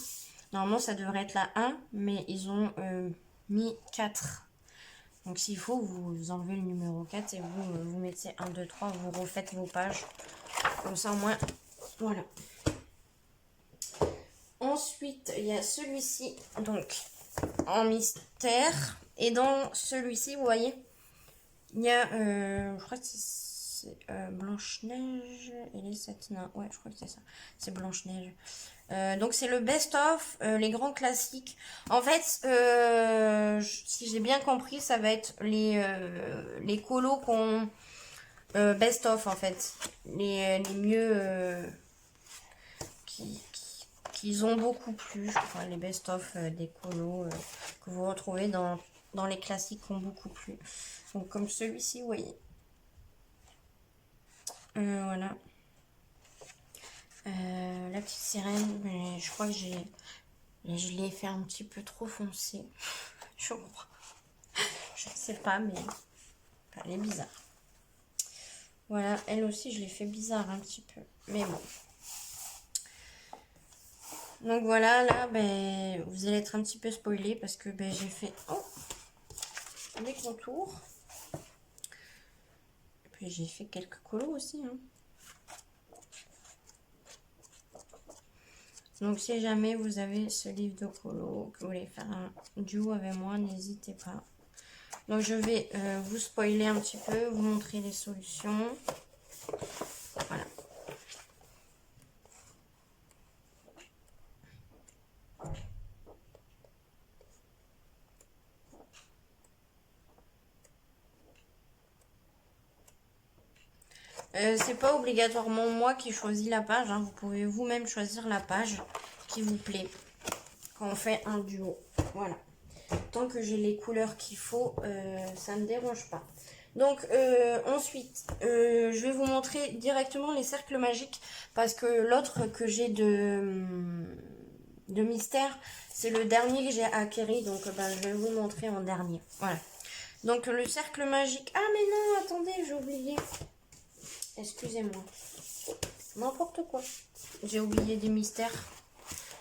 [SPEAKER 1] Normalement, ça devrait être la 1, mais ils ont mis 4. Donc s'il faut, vous enlevez le numéro 4 et vous mettez 1, 2, 3, vous refaites vos pages. Comme ça, au moins, voilà. Ensuite, il y a celui-ci, donc en mystère. Et dans celui-ci, vous voyez, il y a, je crois que c'est Blanche-Neige et les 7 nains. Ouais, je crois que c'est ça. C'est Blanche-Neige. Donc c'est le best-of, les grands classiques. En fait, si j'ai bien compris, ça va être les colos qu'on best-of en fait. Les mieux qu'ils ont beaucoup plu, je crois, les best-of des colos que vous retrouvez dans les classiques qui ont beaucoup plu. Donc comme celui-ci, vous voyez. Voilà. La petite sirène, mais je crois que je l'ai fait un petit peu trop foncé. Je crois. Je ne sais pas, mais elle est bizarre. Voilà, elle aussi, je l'ai fait bizarre un petit peu. Mais bon. Donc voilà, là, ben, vous allez être un petit peu spoilé parce que ben, j'ai fait des contours. Et puis j'ai fait quelques colos aussi. Hein. Donc si jamais vous avez ce livre de colos, que vous voulez faire un duo avec moi, n'hésitez pas. Donc je vais vous spoiler un petit peu, vous montrer les solutions. Voilà. C'est pas obligatoirement moi qui choisis la page, hein. Vous pouvez vous-même choisir la page qui vous plaît quand on fait un duo. Voilà. Tant que j'ai les couleurs qu'il faut, ça ne me dérange pas. Donc ensuite, je vais vous montrer directement les cercles magiques parce que l'autre que j'ai de mystère, c'est le dernier que j'ai acquéri. Donc ben, je vais vous montrer en dernier. Voilà. Donc le cercle magique. Ah mais non, attendez, j'ai oublié. Excusez-moi. N'importe quoi. J'ai oublié des mystères.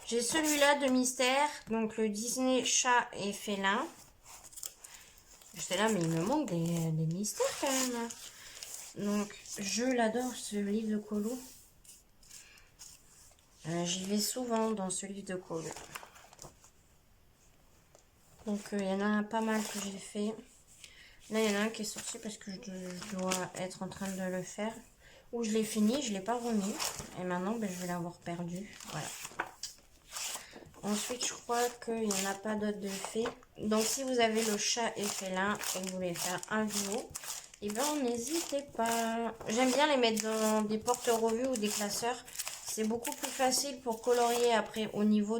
[SPEAKER 1] J'ai celui-là de mystère. Donc le Disney chat et félin. J'étais là, mais il me manque des mystères quand même. Donc je l'adore ce livre de colo. J'y vais souvent dans ce livre de colo. Donc il y en a pas mal que j'ai fait. Là, il y en a un qui est sorti parce que je dois être en train de le faire. Ou je l'ai fini, je ne l'ai pas remis. Et maintenant, ben, je vais l'avoir perdu. Voilà. Ensuite, je crois qu'il n'y en a pas d'autres de fait. Donc, si vous avez le chat et félin et que vous voulez faire un duo, eh ben, n'hésitez pas. J'aime bien les mettre dans des porte-revues ou des classeurs. C'est beaucoup plus facile pour colorier après au niveau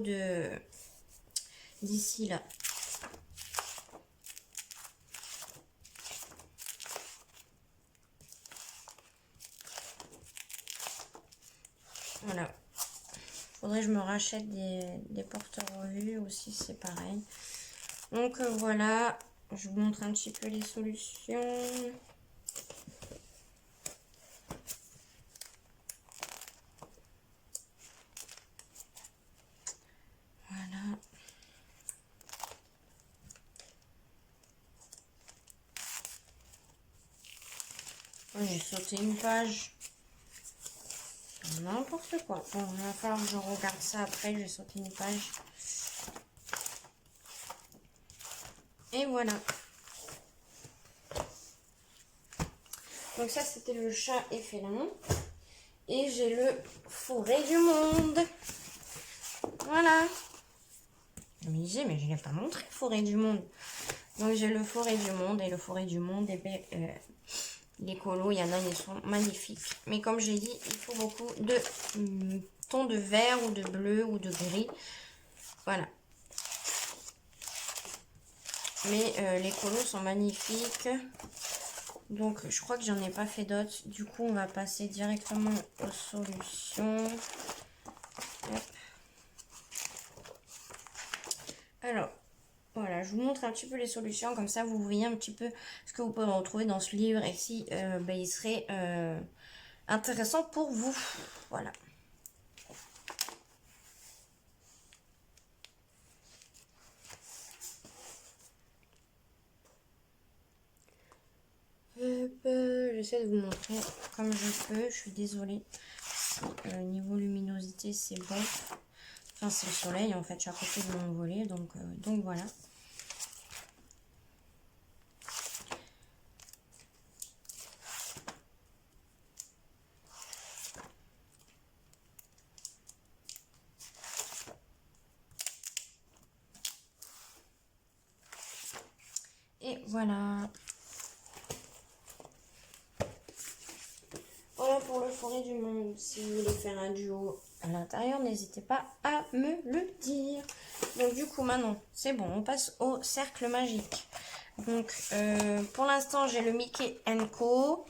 [SPEAKER 1] d'ici là. Voilà. Faudrait que je me rachète des porte-revues aussi, c'est pareil. Donc voilà. je vous montre un petit peu les solutions. Voilà. J'ai sauté une page. N'importe quoi. Bon, il va falloir que je regarde ça après. J'ai sauté une page. Et voilà. Donc ça, c'était le chat et félin. Et j'ai le forêt du monde. Voilà. Mais je ne l'ai pas montré, forêt du monde. Donc j'ai le forêt du monde. Et le forêt du monde, et bien, les colos, il y en a, ils sont magnifiques. Mais comme j'ai dit, il faut beaucoup de tons de vert ou de bleu ou de gris. Voilà. Mais les colos sont magnifiques. Donc je crois que j'en ai pas fait d'autres. Du coup, on va passer directement aux solutions. Hop. Alors, voilà, je vous montre un petit peu les solutions. Comme ça, vous voyez un petit peu ce que vous pouvez retrouver dans ce livre. Et si il serait intéressant pour vous. Voilà. J'essaie de vous montrer comme je peux. Je suis désolée. Niveau luminosité, c'est bon. Enfin, c'est le soleil, en fait. Je suis à côté de mon volet. Donc voilà. Et voilà. Voilà pour le forêt du monde. Si vous voulez faire un duo à l'intérieur, n'hésitez pas à me le dire. Donc du coup, maintenant, c'est bon. On passe au cercle magique. Donc, pour l'instant, j'ai le Mickey Co.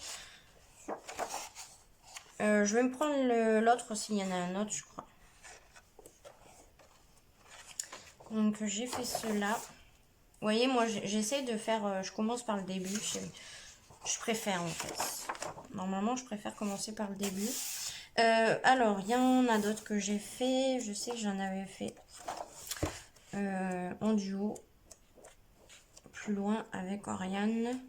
[SPEAKER 1] Je vais me prendre l'autre aussi. Il y en a un autre, je crois. Donc, j'ai fait cela. Vous voyez, moi, j'essaie de faire... je commence par le début. Je préfère, en fait. Normalement, je préfère commencer par le début. Alors, il y en a d'autres que j'ai fait. Je sais que j'en avais fait en duo. Plus loin avec Oriane.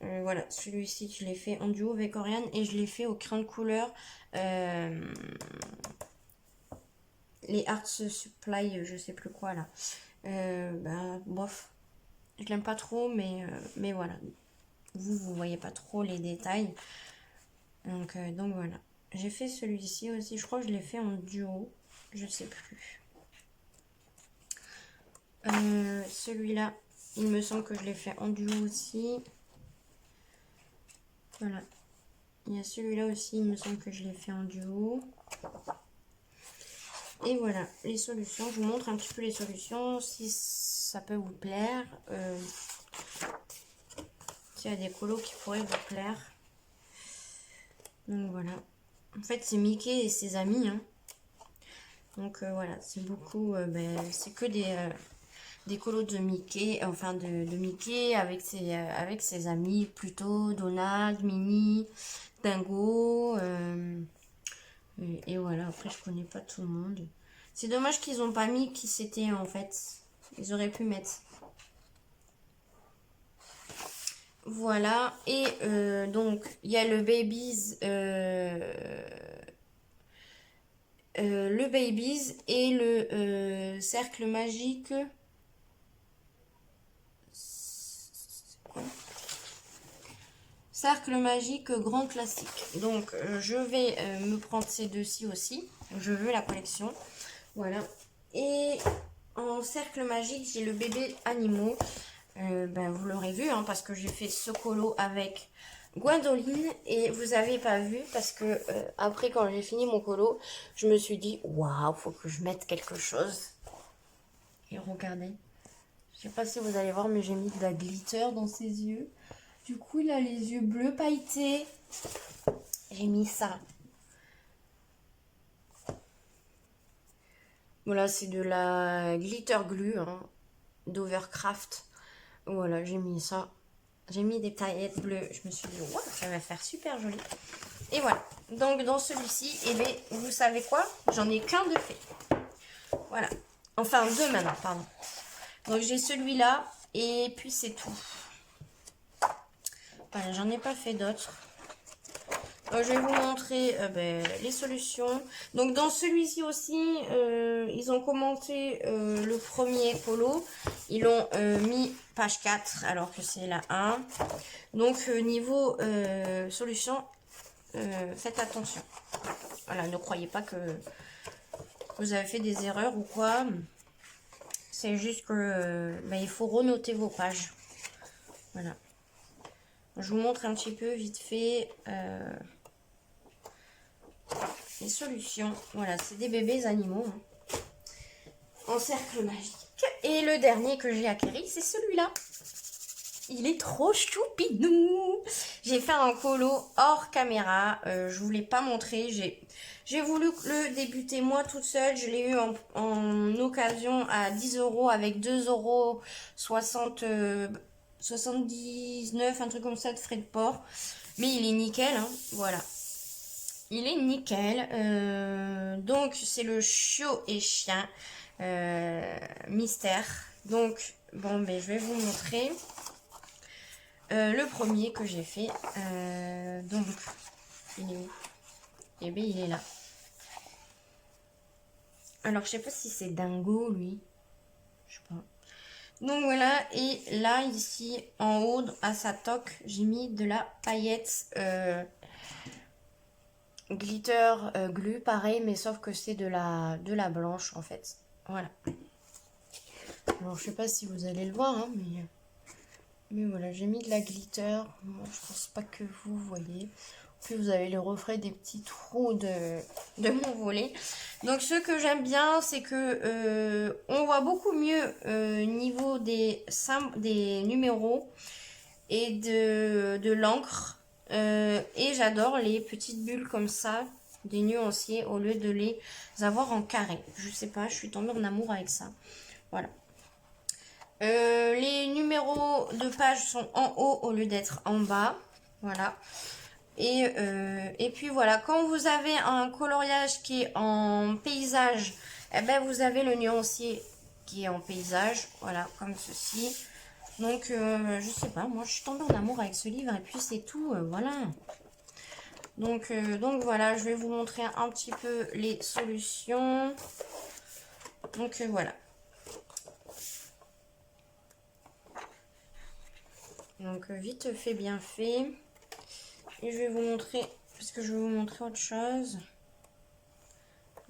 [SPEAKER 1] Voilà, celui-ci, je l'ai fait en duo avec Oriane. Et je l'ai fait au crayon de couleur. Les Arts Supply, je sais plus quoi, là. Bof. Je l'aime pas trop, mais voilà. Vous voyez pas trop les détails. Donc voilà. J'ai fait celui-ci aussi. Je crois que je l'ai fait en duo. Je sais plus. Celui-là, il me semble que je l'ai fait en duo aussi. Voilà. Il y a celui-là aussi, il me semble que je l'ai fait en duo. Et voilà, les solutions. Je vous montre un petit peu les solutions, si ça peut vous plaire. S'il y a des colos qui pourraient vous plaire. Donc voilà. En fait, c'est Mickey et ses amis. Hein. Donc voilà, c'est beaucoup... c'est que des colos de Mickey, enfin de Mickey avec ses amis plutôt, Donald, Minnie, Dingo. Et voilà, après je connais pas tout le monde. C'est dommage qu'ils ont pas mis qui c'était en fait. Ils auraient pu mettre. Voilà, et donc il y a le Babies et le cercle magique. Cercle magique grand classique. Donc je vais me prendre ces deux-ci aussi. Je veux la collection. Voilà. Et en cercle magique, j'ai le bébé animaux. Vous l'aurez vu, hein, parce que j'ai fait ce colo avec Gwendoline. Et vous avez pas vu, parce que après, quand j'ai fini mon colo, je me suis dit, waouh, faut que je mette quelque chose. Et regardez. Je sais pas si vous allez voir, mais j'ai mis de la glitter dans ses yeux. Du coup, il a les yeux bleus pailletés. J'ai mis ça. Voilà, c'est de la glitter glue hein, d'Overcraft. Voilà, j'ai mis ça. J'ai mis des paillettes bleues. Je me suis dit, wow, ça va faire super joli. Et voilà. Donc, dans celui-ci, eh bien, vous savez quoi? J'en ai qu'un de fait. Voilà. Enfin, deux maintenant, pardon. Donc, j'ai celui-là. Et puis, c'est tout. Voilà, j'en ai pas fait d'autres. Je vais vous montrer les solutions. Donc dans celui-ci aussi, ils ont commenté le premier colo. Ils l'ont mis page 4 alors que c'est la 1. Donc niveau solution, faites attention. Voilà, ne croyez pas que vous avez fait des erreurs ou quoi. C'est juste que il faut renoter vos pages. Voilà. Je vous montre un petit peu vite fait les solutions. Voilà, c'est des bébés animaux hein, en cercle magique. Et le dernier que j'ai acquéri, c'est celui-là. Il est trop choupinou. J'ai fait un colo hors caméra. Je vous l'ai pas montré. J'ai voulu le débuter moi toute seule. Je l'ai eu en occasion à 10 € avec 2,60 € 79, un truc comme ça de frais de port. Mais il est nickel, hein, voilà. Il est nickel. Donc, c'est le chiot et chien mystère. Donc, bon, ben, je vais vous montrer le premier que j'ai fait. Donc, il est où? Eh bien, il est là. Alors, je sais pas si c'est Dingo, lui. Je sais pas. Donc voilà, et là ici en haut à sa toque, j'ai mis de la paillette glitter glue, pareil, mais sauf que c'est de la blanche en fait. Voilà. Alors je sais pas si vous allez le voir, hein, mais voilà, j'ai mis de la glitter. Moi, je pense pas que vous voyez. Puis vous avez le reflet des petits trous de mon volet. Donc ce que j'aime bien, c'est que on voit beaucoup mieux niveau des numéros et de l'encre. Et j'adore les petites bulles comme ça, des nuanciers, au lieu de les avoir en carré. Je sais pas, je suis tombée en amour avec ça. Voilà. Les numéros de page sont en haut au lieu d'être en bas. Voilà. Et puis voilà, quand vous avez un coloriage qui est en paysage, eh ben vous avez le nuancier qui est en paysage, voilà, comme ceci. Donc, je sais pas, moi je suis tombée en amour avec ce livre et puis c'est tout, voilà. Donc voilà, je vais vous montrer un petit peu les solutions. Donc voilà. Donc vite fait, bien fait. Et je vais vous montrer, parce que je vais vous montrer autre chose.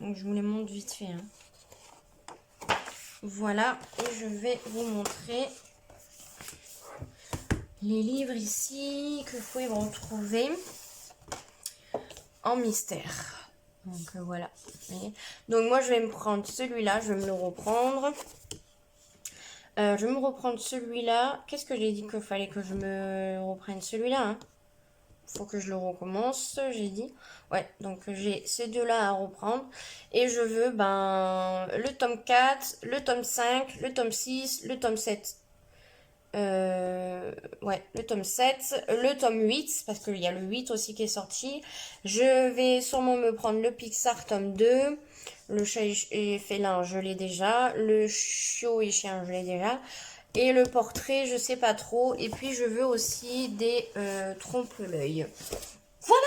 [SPEAKER 1] Donc je vous les montre vite fait. Hein. Voilà, et je vais vous montrer les livres ici que vous pouvez retrouver en mystère. Donc voilà. Donc moi je vais me prendre celui-là, je vais me le reprendre. Je vais me reprendre celui-là. Qu'est-ce que j'ai dit qu'il fallait que je me reprenne celui-là hein. Faut que je le recommence, j'ai dit. Ouais, donc j'ai ces deux-là à reprendre. Et je veux le tome 4, le tome 5, le tome 6, le tome 7. Ouais, le tome 7, le tome 8, parce qu'il y a le 8 aussi qui est sorti. Je vais sûrement me prendre le Pixar tome 2. Le chat et félin, je l'ai déjà. Le chiot et chien, je l'ai déjà. Et le portrait, je sais pas trop. Et puis, je veux aussi des trompe-l'œil. Voilà!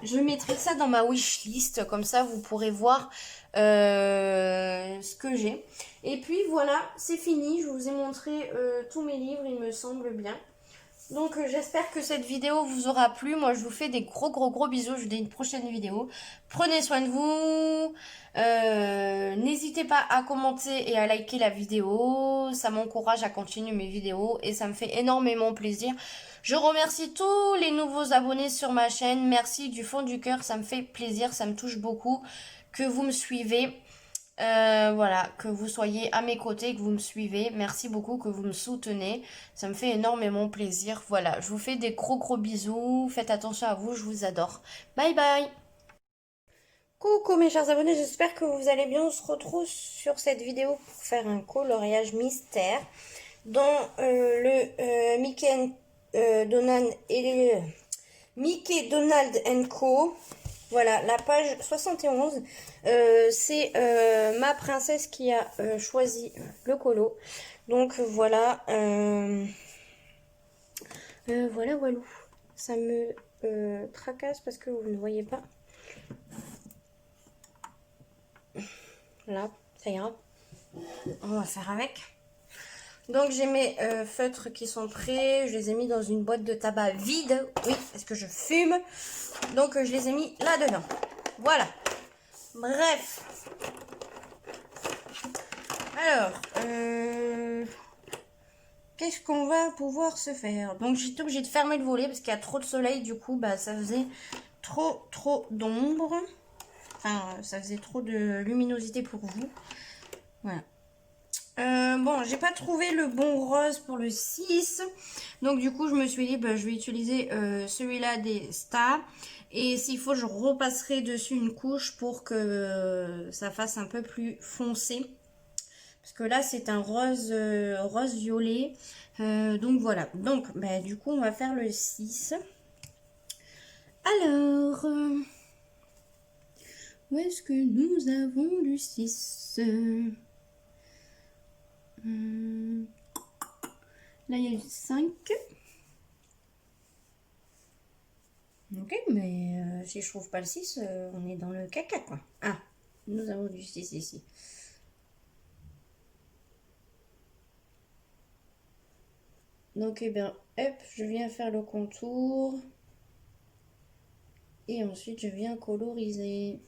[SPEAKER 1] Je mettrai ça dans ma wishlist. Comme ça, vous pourrez voir ce que j'ai. Et puis, voilà, c'est fini. Je vous ai montré tous mes livres, il me semble bien. Donc, j'espère que cette vidéo vous aura plu. Moi, je vous fais des gros bisous. Je vous dis une prochaine vidéo. Prenez soin de vous. N'hésitez pas à commenter et à liker la vidéo. Ça m'encourage à continuer mes vidéos et ça me fait énormément plaisir. Je remercie tous les nouveaux abonnés sur ma chaîne. Merci du fond du cœur. Ça me fait plaisir. Ça me touche beaucoup que vous me suivez. Voilà, que vous soyez à mes côtés, que vous me suivez. Merci beaucoup, que vous me soutenez. Ça me fait énormément plaisir. Voilà, je vous fais des gros bisous. Faites attention à vous, je vous adore. Bye bye. Coucou mes chers abonnés, j'espère que vous allez bien. On se retrouve sur cette vidéo pour faire un coloriage mystère. dans le Donald et Mickey, Donald Co. Voilà, la page 71. C'est ma princesse qui a choisi le colo. Donc voilà. Voilà, Walou. Ça me tracasse parce que vous ne voyez pas. Là, ça ira. On va faire avec. Donc j'ai mes feutres qui sont prêts. Je les ai mis dans une boîte de tabac vide. Oui, parce que je fume. Donc je les ai mis là-dedans. Voilà. Bref. Alors, qu'est-ce qu'on va pouvoir se faire? Donc j'étais obligée de fermer le volet parce qu'il y a trop de soleil. Du coup, bah, ça faisait trop d'ombre. Enfin, ça faisait trop de luminosité pour vous. Voilà. Bon, j'ai pas trouvé le bon rose pour le 6. Donc du coup, je me suis dit, bah, je vais utiliser celui-là des stars. Et s'il faut, je repasserai dessus une couche pour que ça fasse un peu plus foncé. Parce que là, c'est un rose, rose violet. Donc voilà. Donc, bah, du coup, on va faire le 6. Alors, où est-ce que nous avons du 6? Là, il y a le 5. Ok, mais si je trouve pas le 6, on est dans le caca, quoi. Ah, nous avons du 6 ici. Donc, eh bien, hop, je viens faire le contour. Et ensuite, je viens coloriser.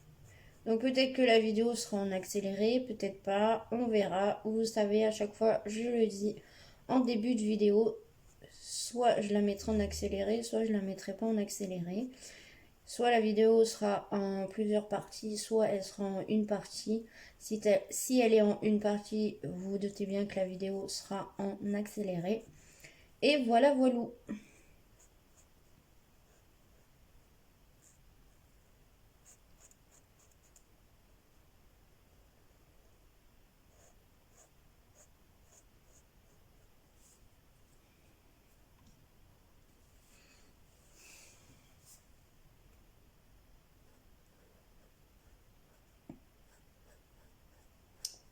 [SPEAKER 1] Donc, peut-être que la vidéo sera en accéléré, peut-être pas. On verra. Vous savez, à chaque fois, je le dis en début de vidéo. Soit je la mettrai en accéléré, soit je la mettrai pas en accéléré. Soit la vidéo sera en plusieurs parties, soit elle sera en une partie. Si elle est en une partie, vous vous doutez bien que la vidéo sera en accéléré. Et voilà, voilà.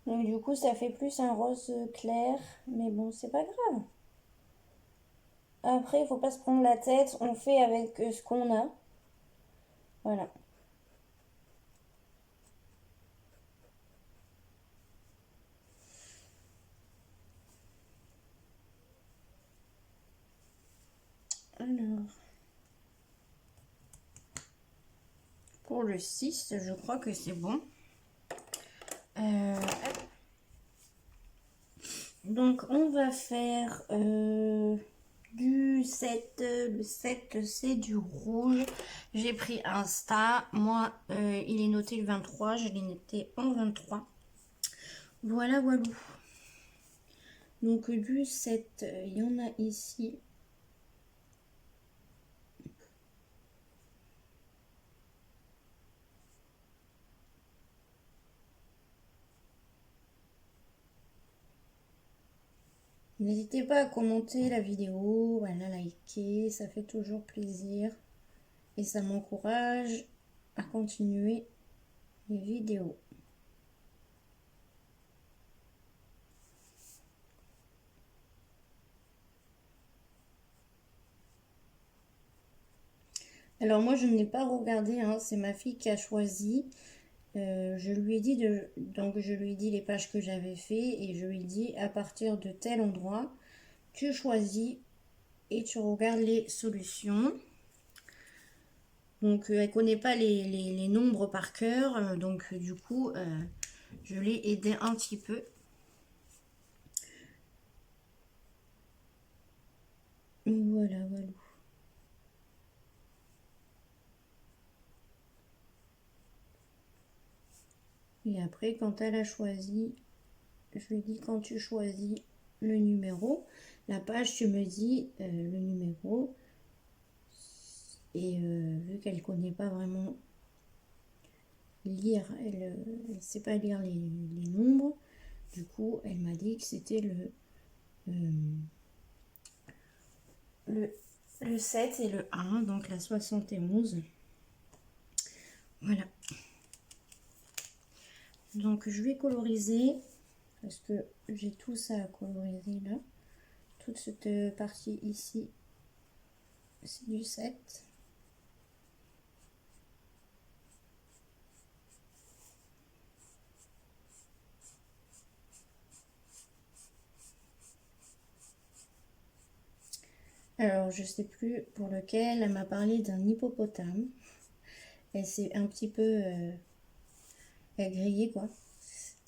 [SPEAKER 1] Donc du coup, ça fait plus un rose clair. Mais bon, c'est pas grave. Après, il faut pas se prendre la tête. On fait avec ce qu'on a. Voilà. Alors, pour le 6, je crois que c'est bon. Donc, on va faire du 7. Le 7, c'est du rouge. J'ai pris un star. Moi, il est noté le 23. Je l'ai noté en 23. Voilà, voilà. Donc, du 7, il y en a ici. N'hésitez pas à commenter la vidéo, à la liker, ça fait toujours plaisir. Et ça m'encourage à continuer les vidéos. Alors moi je n'ai pas regardé, hein, c'est ma fille qui a choisi. Je lui ai dit donc je lui ai dit les pages que j'avais fait et je lui ai dit à partir de tel endroit, tu choisis et tu regardes les solutions. Donc elle connaît pas les nombres par cœur, donc du coup je l'ai aidé un petit peu. Voilà, voilà. Et après, quand elle a choisi, je lui dis quand tu choisis le numéro, la page, tu me dis le numéro. Et vu qu'elle ne connaît pas vraiment lire, elle ne sait pas lire les nombres, du coup, elle m'a dit que c'était le le 7 et le 1, donc la 71. Voilà. Donc je vais coloriser, parce que j'ai tout ça à coloriser là. Toute cette partie ici, c'est du 7. Alors, je sais plus pour lequel, elle m'a parlé d'un hippopotame. Elle s'est un petit peu grillée, quoi.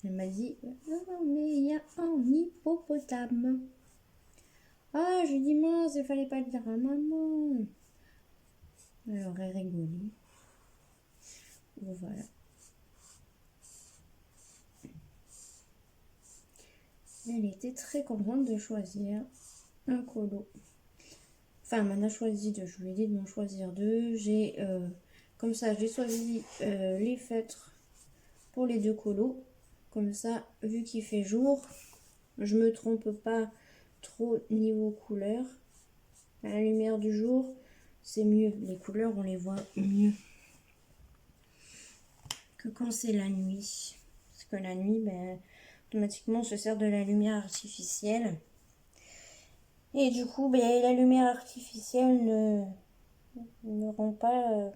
[SPEAKER 1] Elle m'a dit, non, mais il y a un hippopotame. Ah, j'ai dit, mince, il fallait pas le dire à maman. Elle aurait rigolé. Voilà. Elle était très contente de choisir un colo. Enfin, elle m'en a choisi deux. Je lui ai dit de m'en choisir deux. J'ai, comme ça, j'ai choisi les feutres pour les deux colos. Comme ça, vu qu'il fait jour, je me trompe pas trop niveau couleur. À la lumière du jour, c'est mieux. Les couleurs, on les voit mieux que quand c'est la nuit. Parce que la nuit, ben, automatiquement, on se sert de la lumière artificielle. Et du coup, ben, la lumière artificielle ne rend pas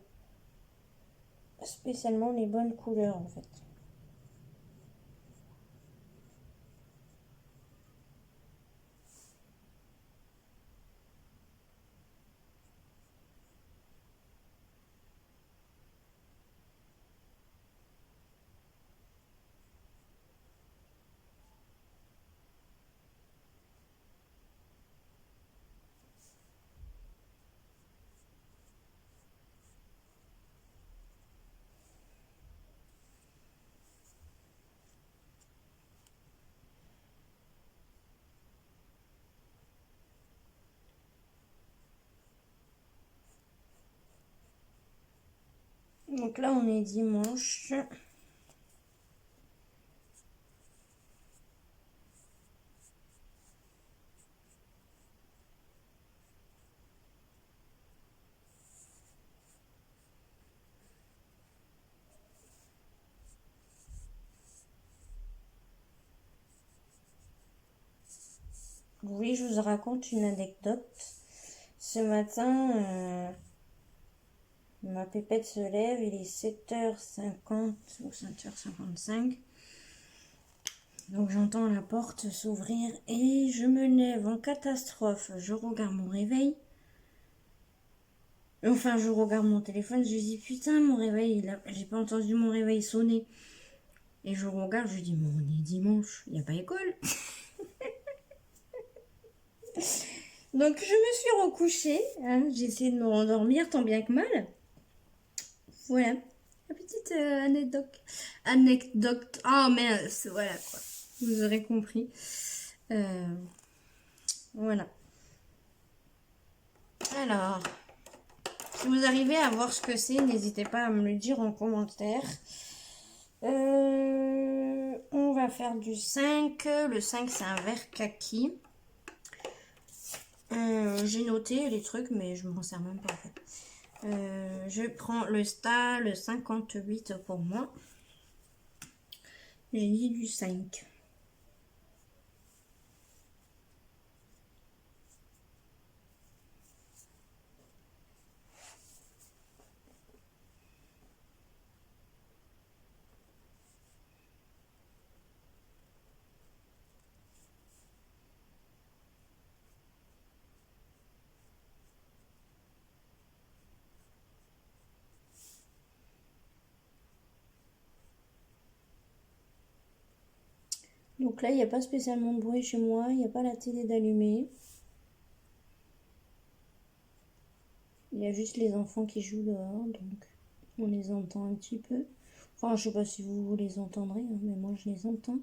[SPEAKER 1] spécialement les bonnes couleurs, en fait. Donc là, on est dimanche. Oui, je vous raconte une anecdote. Ce matin, ma pépette se lève, il est 7h50 ou 7h55. Donc j'entends la porte s'ouvrir et je me lève en catastrophe. Je regarde mon réveil. Enfin, je regarde mon téléphone, je dis putain, mon réveil, j'ai pas entendu mon réveil sonner. Et je regarde, je dis, mais on est dimanche, il n'y a pas école. Donc je me suis recouchée, hein, j'ai essayé de me rendormir tant bien que mal. Voilà, la petite anecdote. Anecdote. Oh mince, voilà quoi. Vous aurez compris. Voilà. Alors, si vous arrivez à voir ce que c'est, n'hésitez pas à me le dire en commentaire. On va faire du 5. Le 5, c'est un vert kaki. J'ai noté les trucs, mais je m'en sers même pas en fait. Je prends le Sta, le 58 pour moi. J'ai dit du 5. Donc là, il n'y a pas spécialement de bruit chez moi, il n'y a pas la télé d'allumer. Il y a juste les enfants qui jouent dehors, donc on les entend un petit peu. Enfin, je sais pas si vous les entendrez, hein, mais moi je les entends.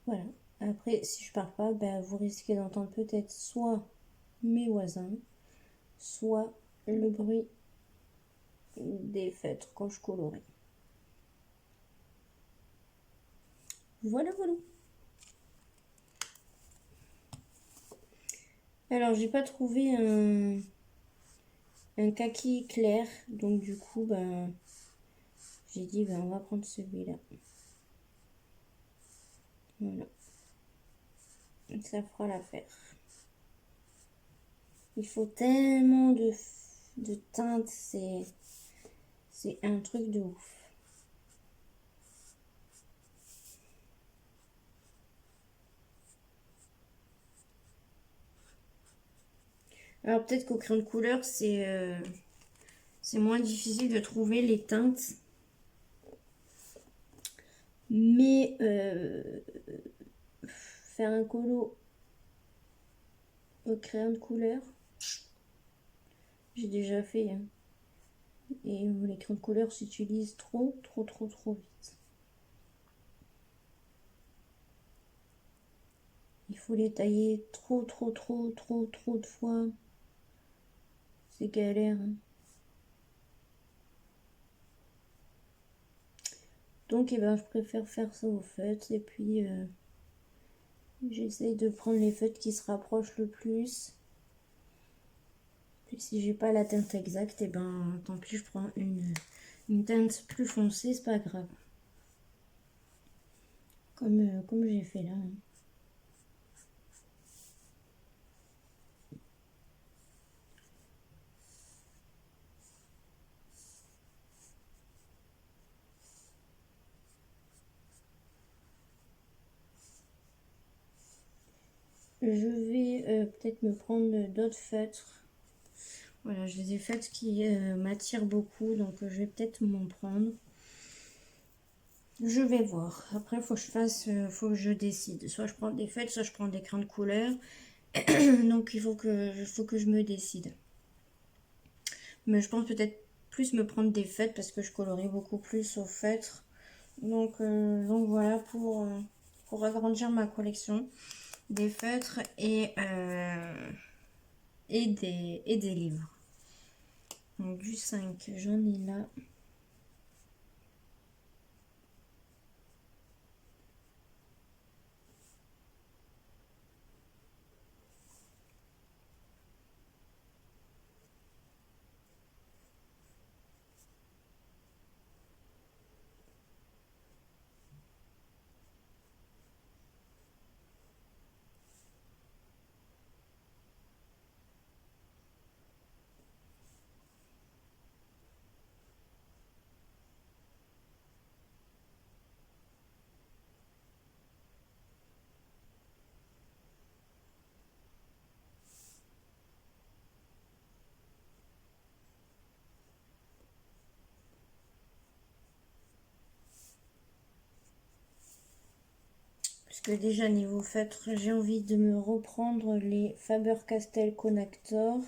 [SPEAKER 1] Voilà. Après, si je parle pas, ben, vous risquez d'entendre peut-être soit mes voisins, soit le bruit des feutres quand je colorie. Voilà, voilà. Alors, j'ai pas trouvé un kaki clair. Donc, du coup, ben, j'ai dit, ben, on va prendre celui-là. Voilà. Ça fera l'affaire. Il faut tellement de teintes, c'est un truc de ouf. Alors peut-être qu'au crayon de couleur, c'est moins difficile de trouver les teintes. Mais faire un colo au crayon de couleur, j'ai déjà fait. Hein. Et les crayons de couleur s'utilisent trop vite. Il faut les tailler trop de fois. C'est galère. Hein. Donc, eh ben, je préfère faire ça au feutre. Et puis, j'essaye de prendre les feutres qui se rapprochent le plus. Puis, si j'ai pas la teinte exacte, et ben, tant pis, je prends une teinte plus foncée, c'est pas grave. Comme j'ai fait là. Hein. Je vais peut-être me prendre d'autres feutres. Voilà, j'ai des feutres qui m'attirent beaucoup, donc je vais peut-être m'en prendre. Je vais voir. Après, faut que je décide. Soit je prends des feutres, soit je prends des crayons de couleur. Donc il faut que je me décide. Mais je pense peut-être plus me prendre des feutres parce que je colorie beaucoup plus aux feutres. Donc voilà pour agrandir ma collection des feutres et des livres. Donc du 5, j'en ai là. Parce que déjà niveau feutre, j'ai envie de me reprendre les Faber-Castell Connector.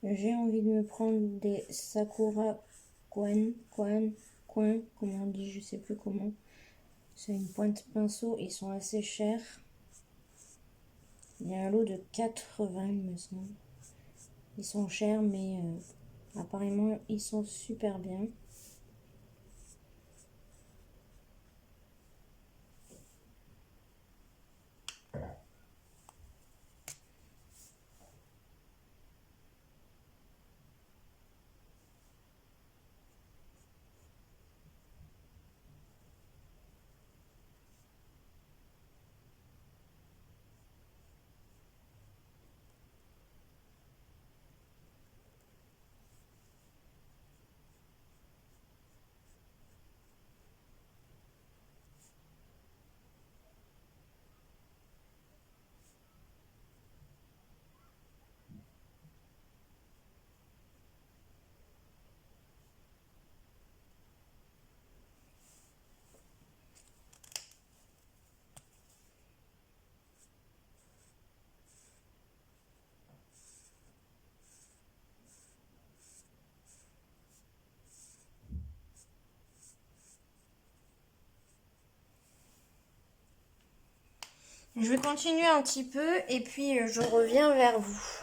[SPEAKER 1] J'ai envie de me prendre des Sakura Coin, comment on dit, je sais plus comment. C'est une pointe pinceau, ils sont assez chers. Il y a un lot de 80, il me semble. Ils sont chers, mais apparemment, ils sont super bien. Je vais continuer un petit peu et puis je reviens vers vous.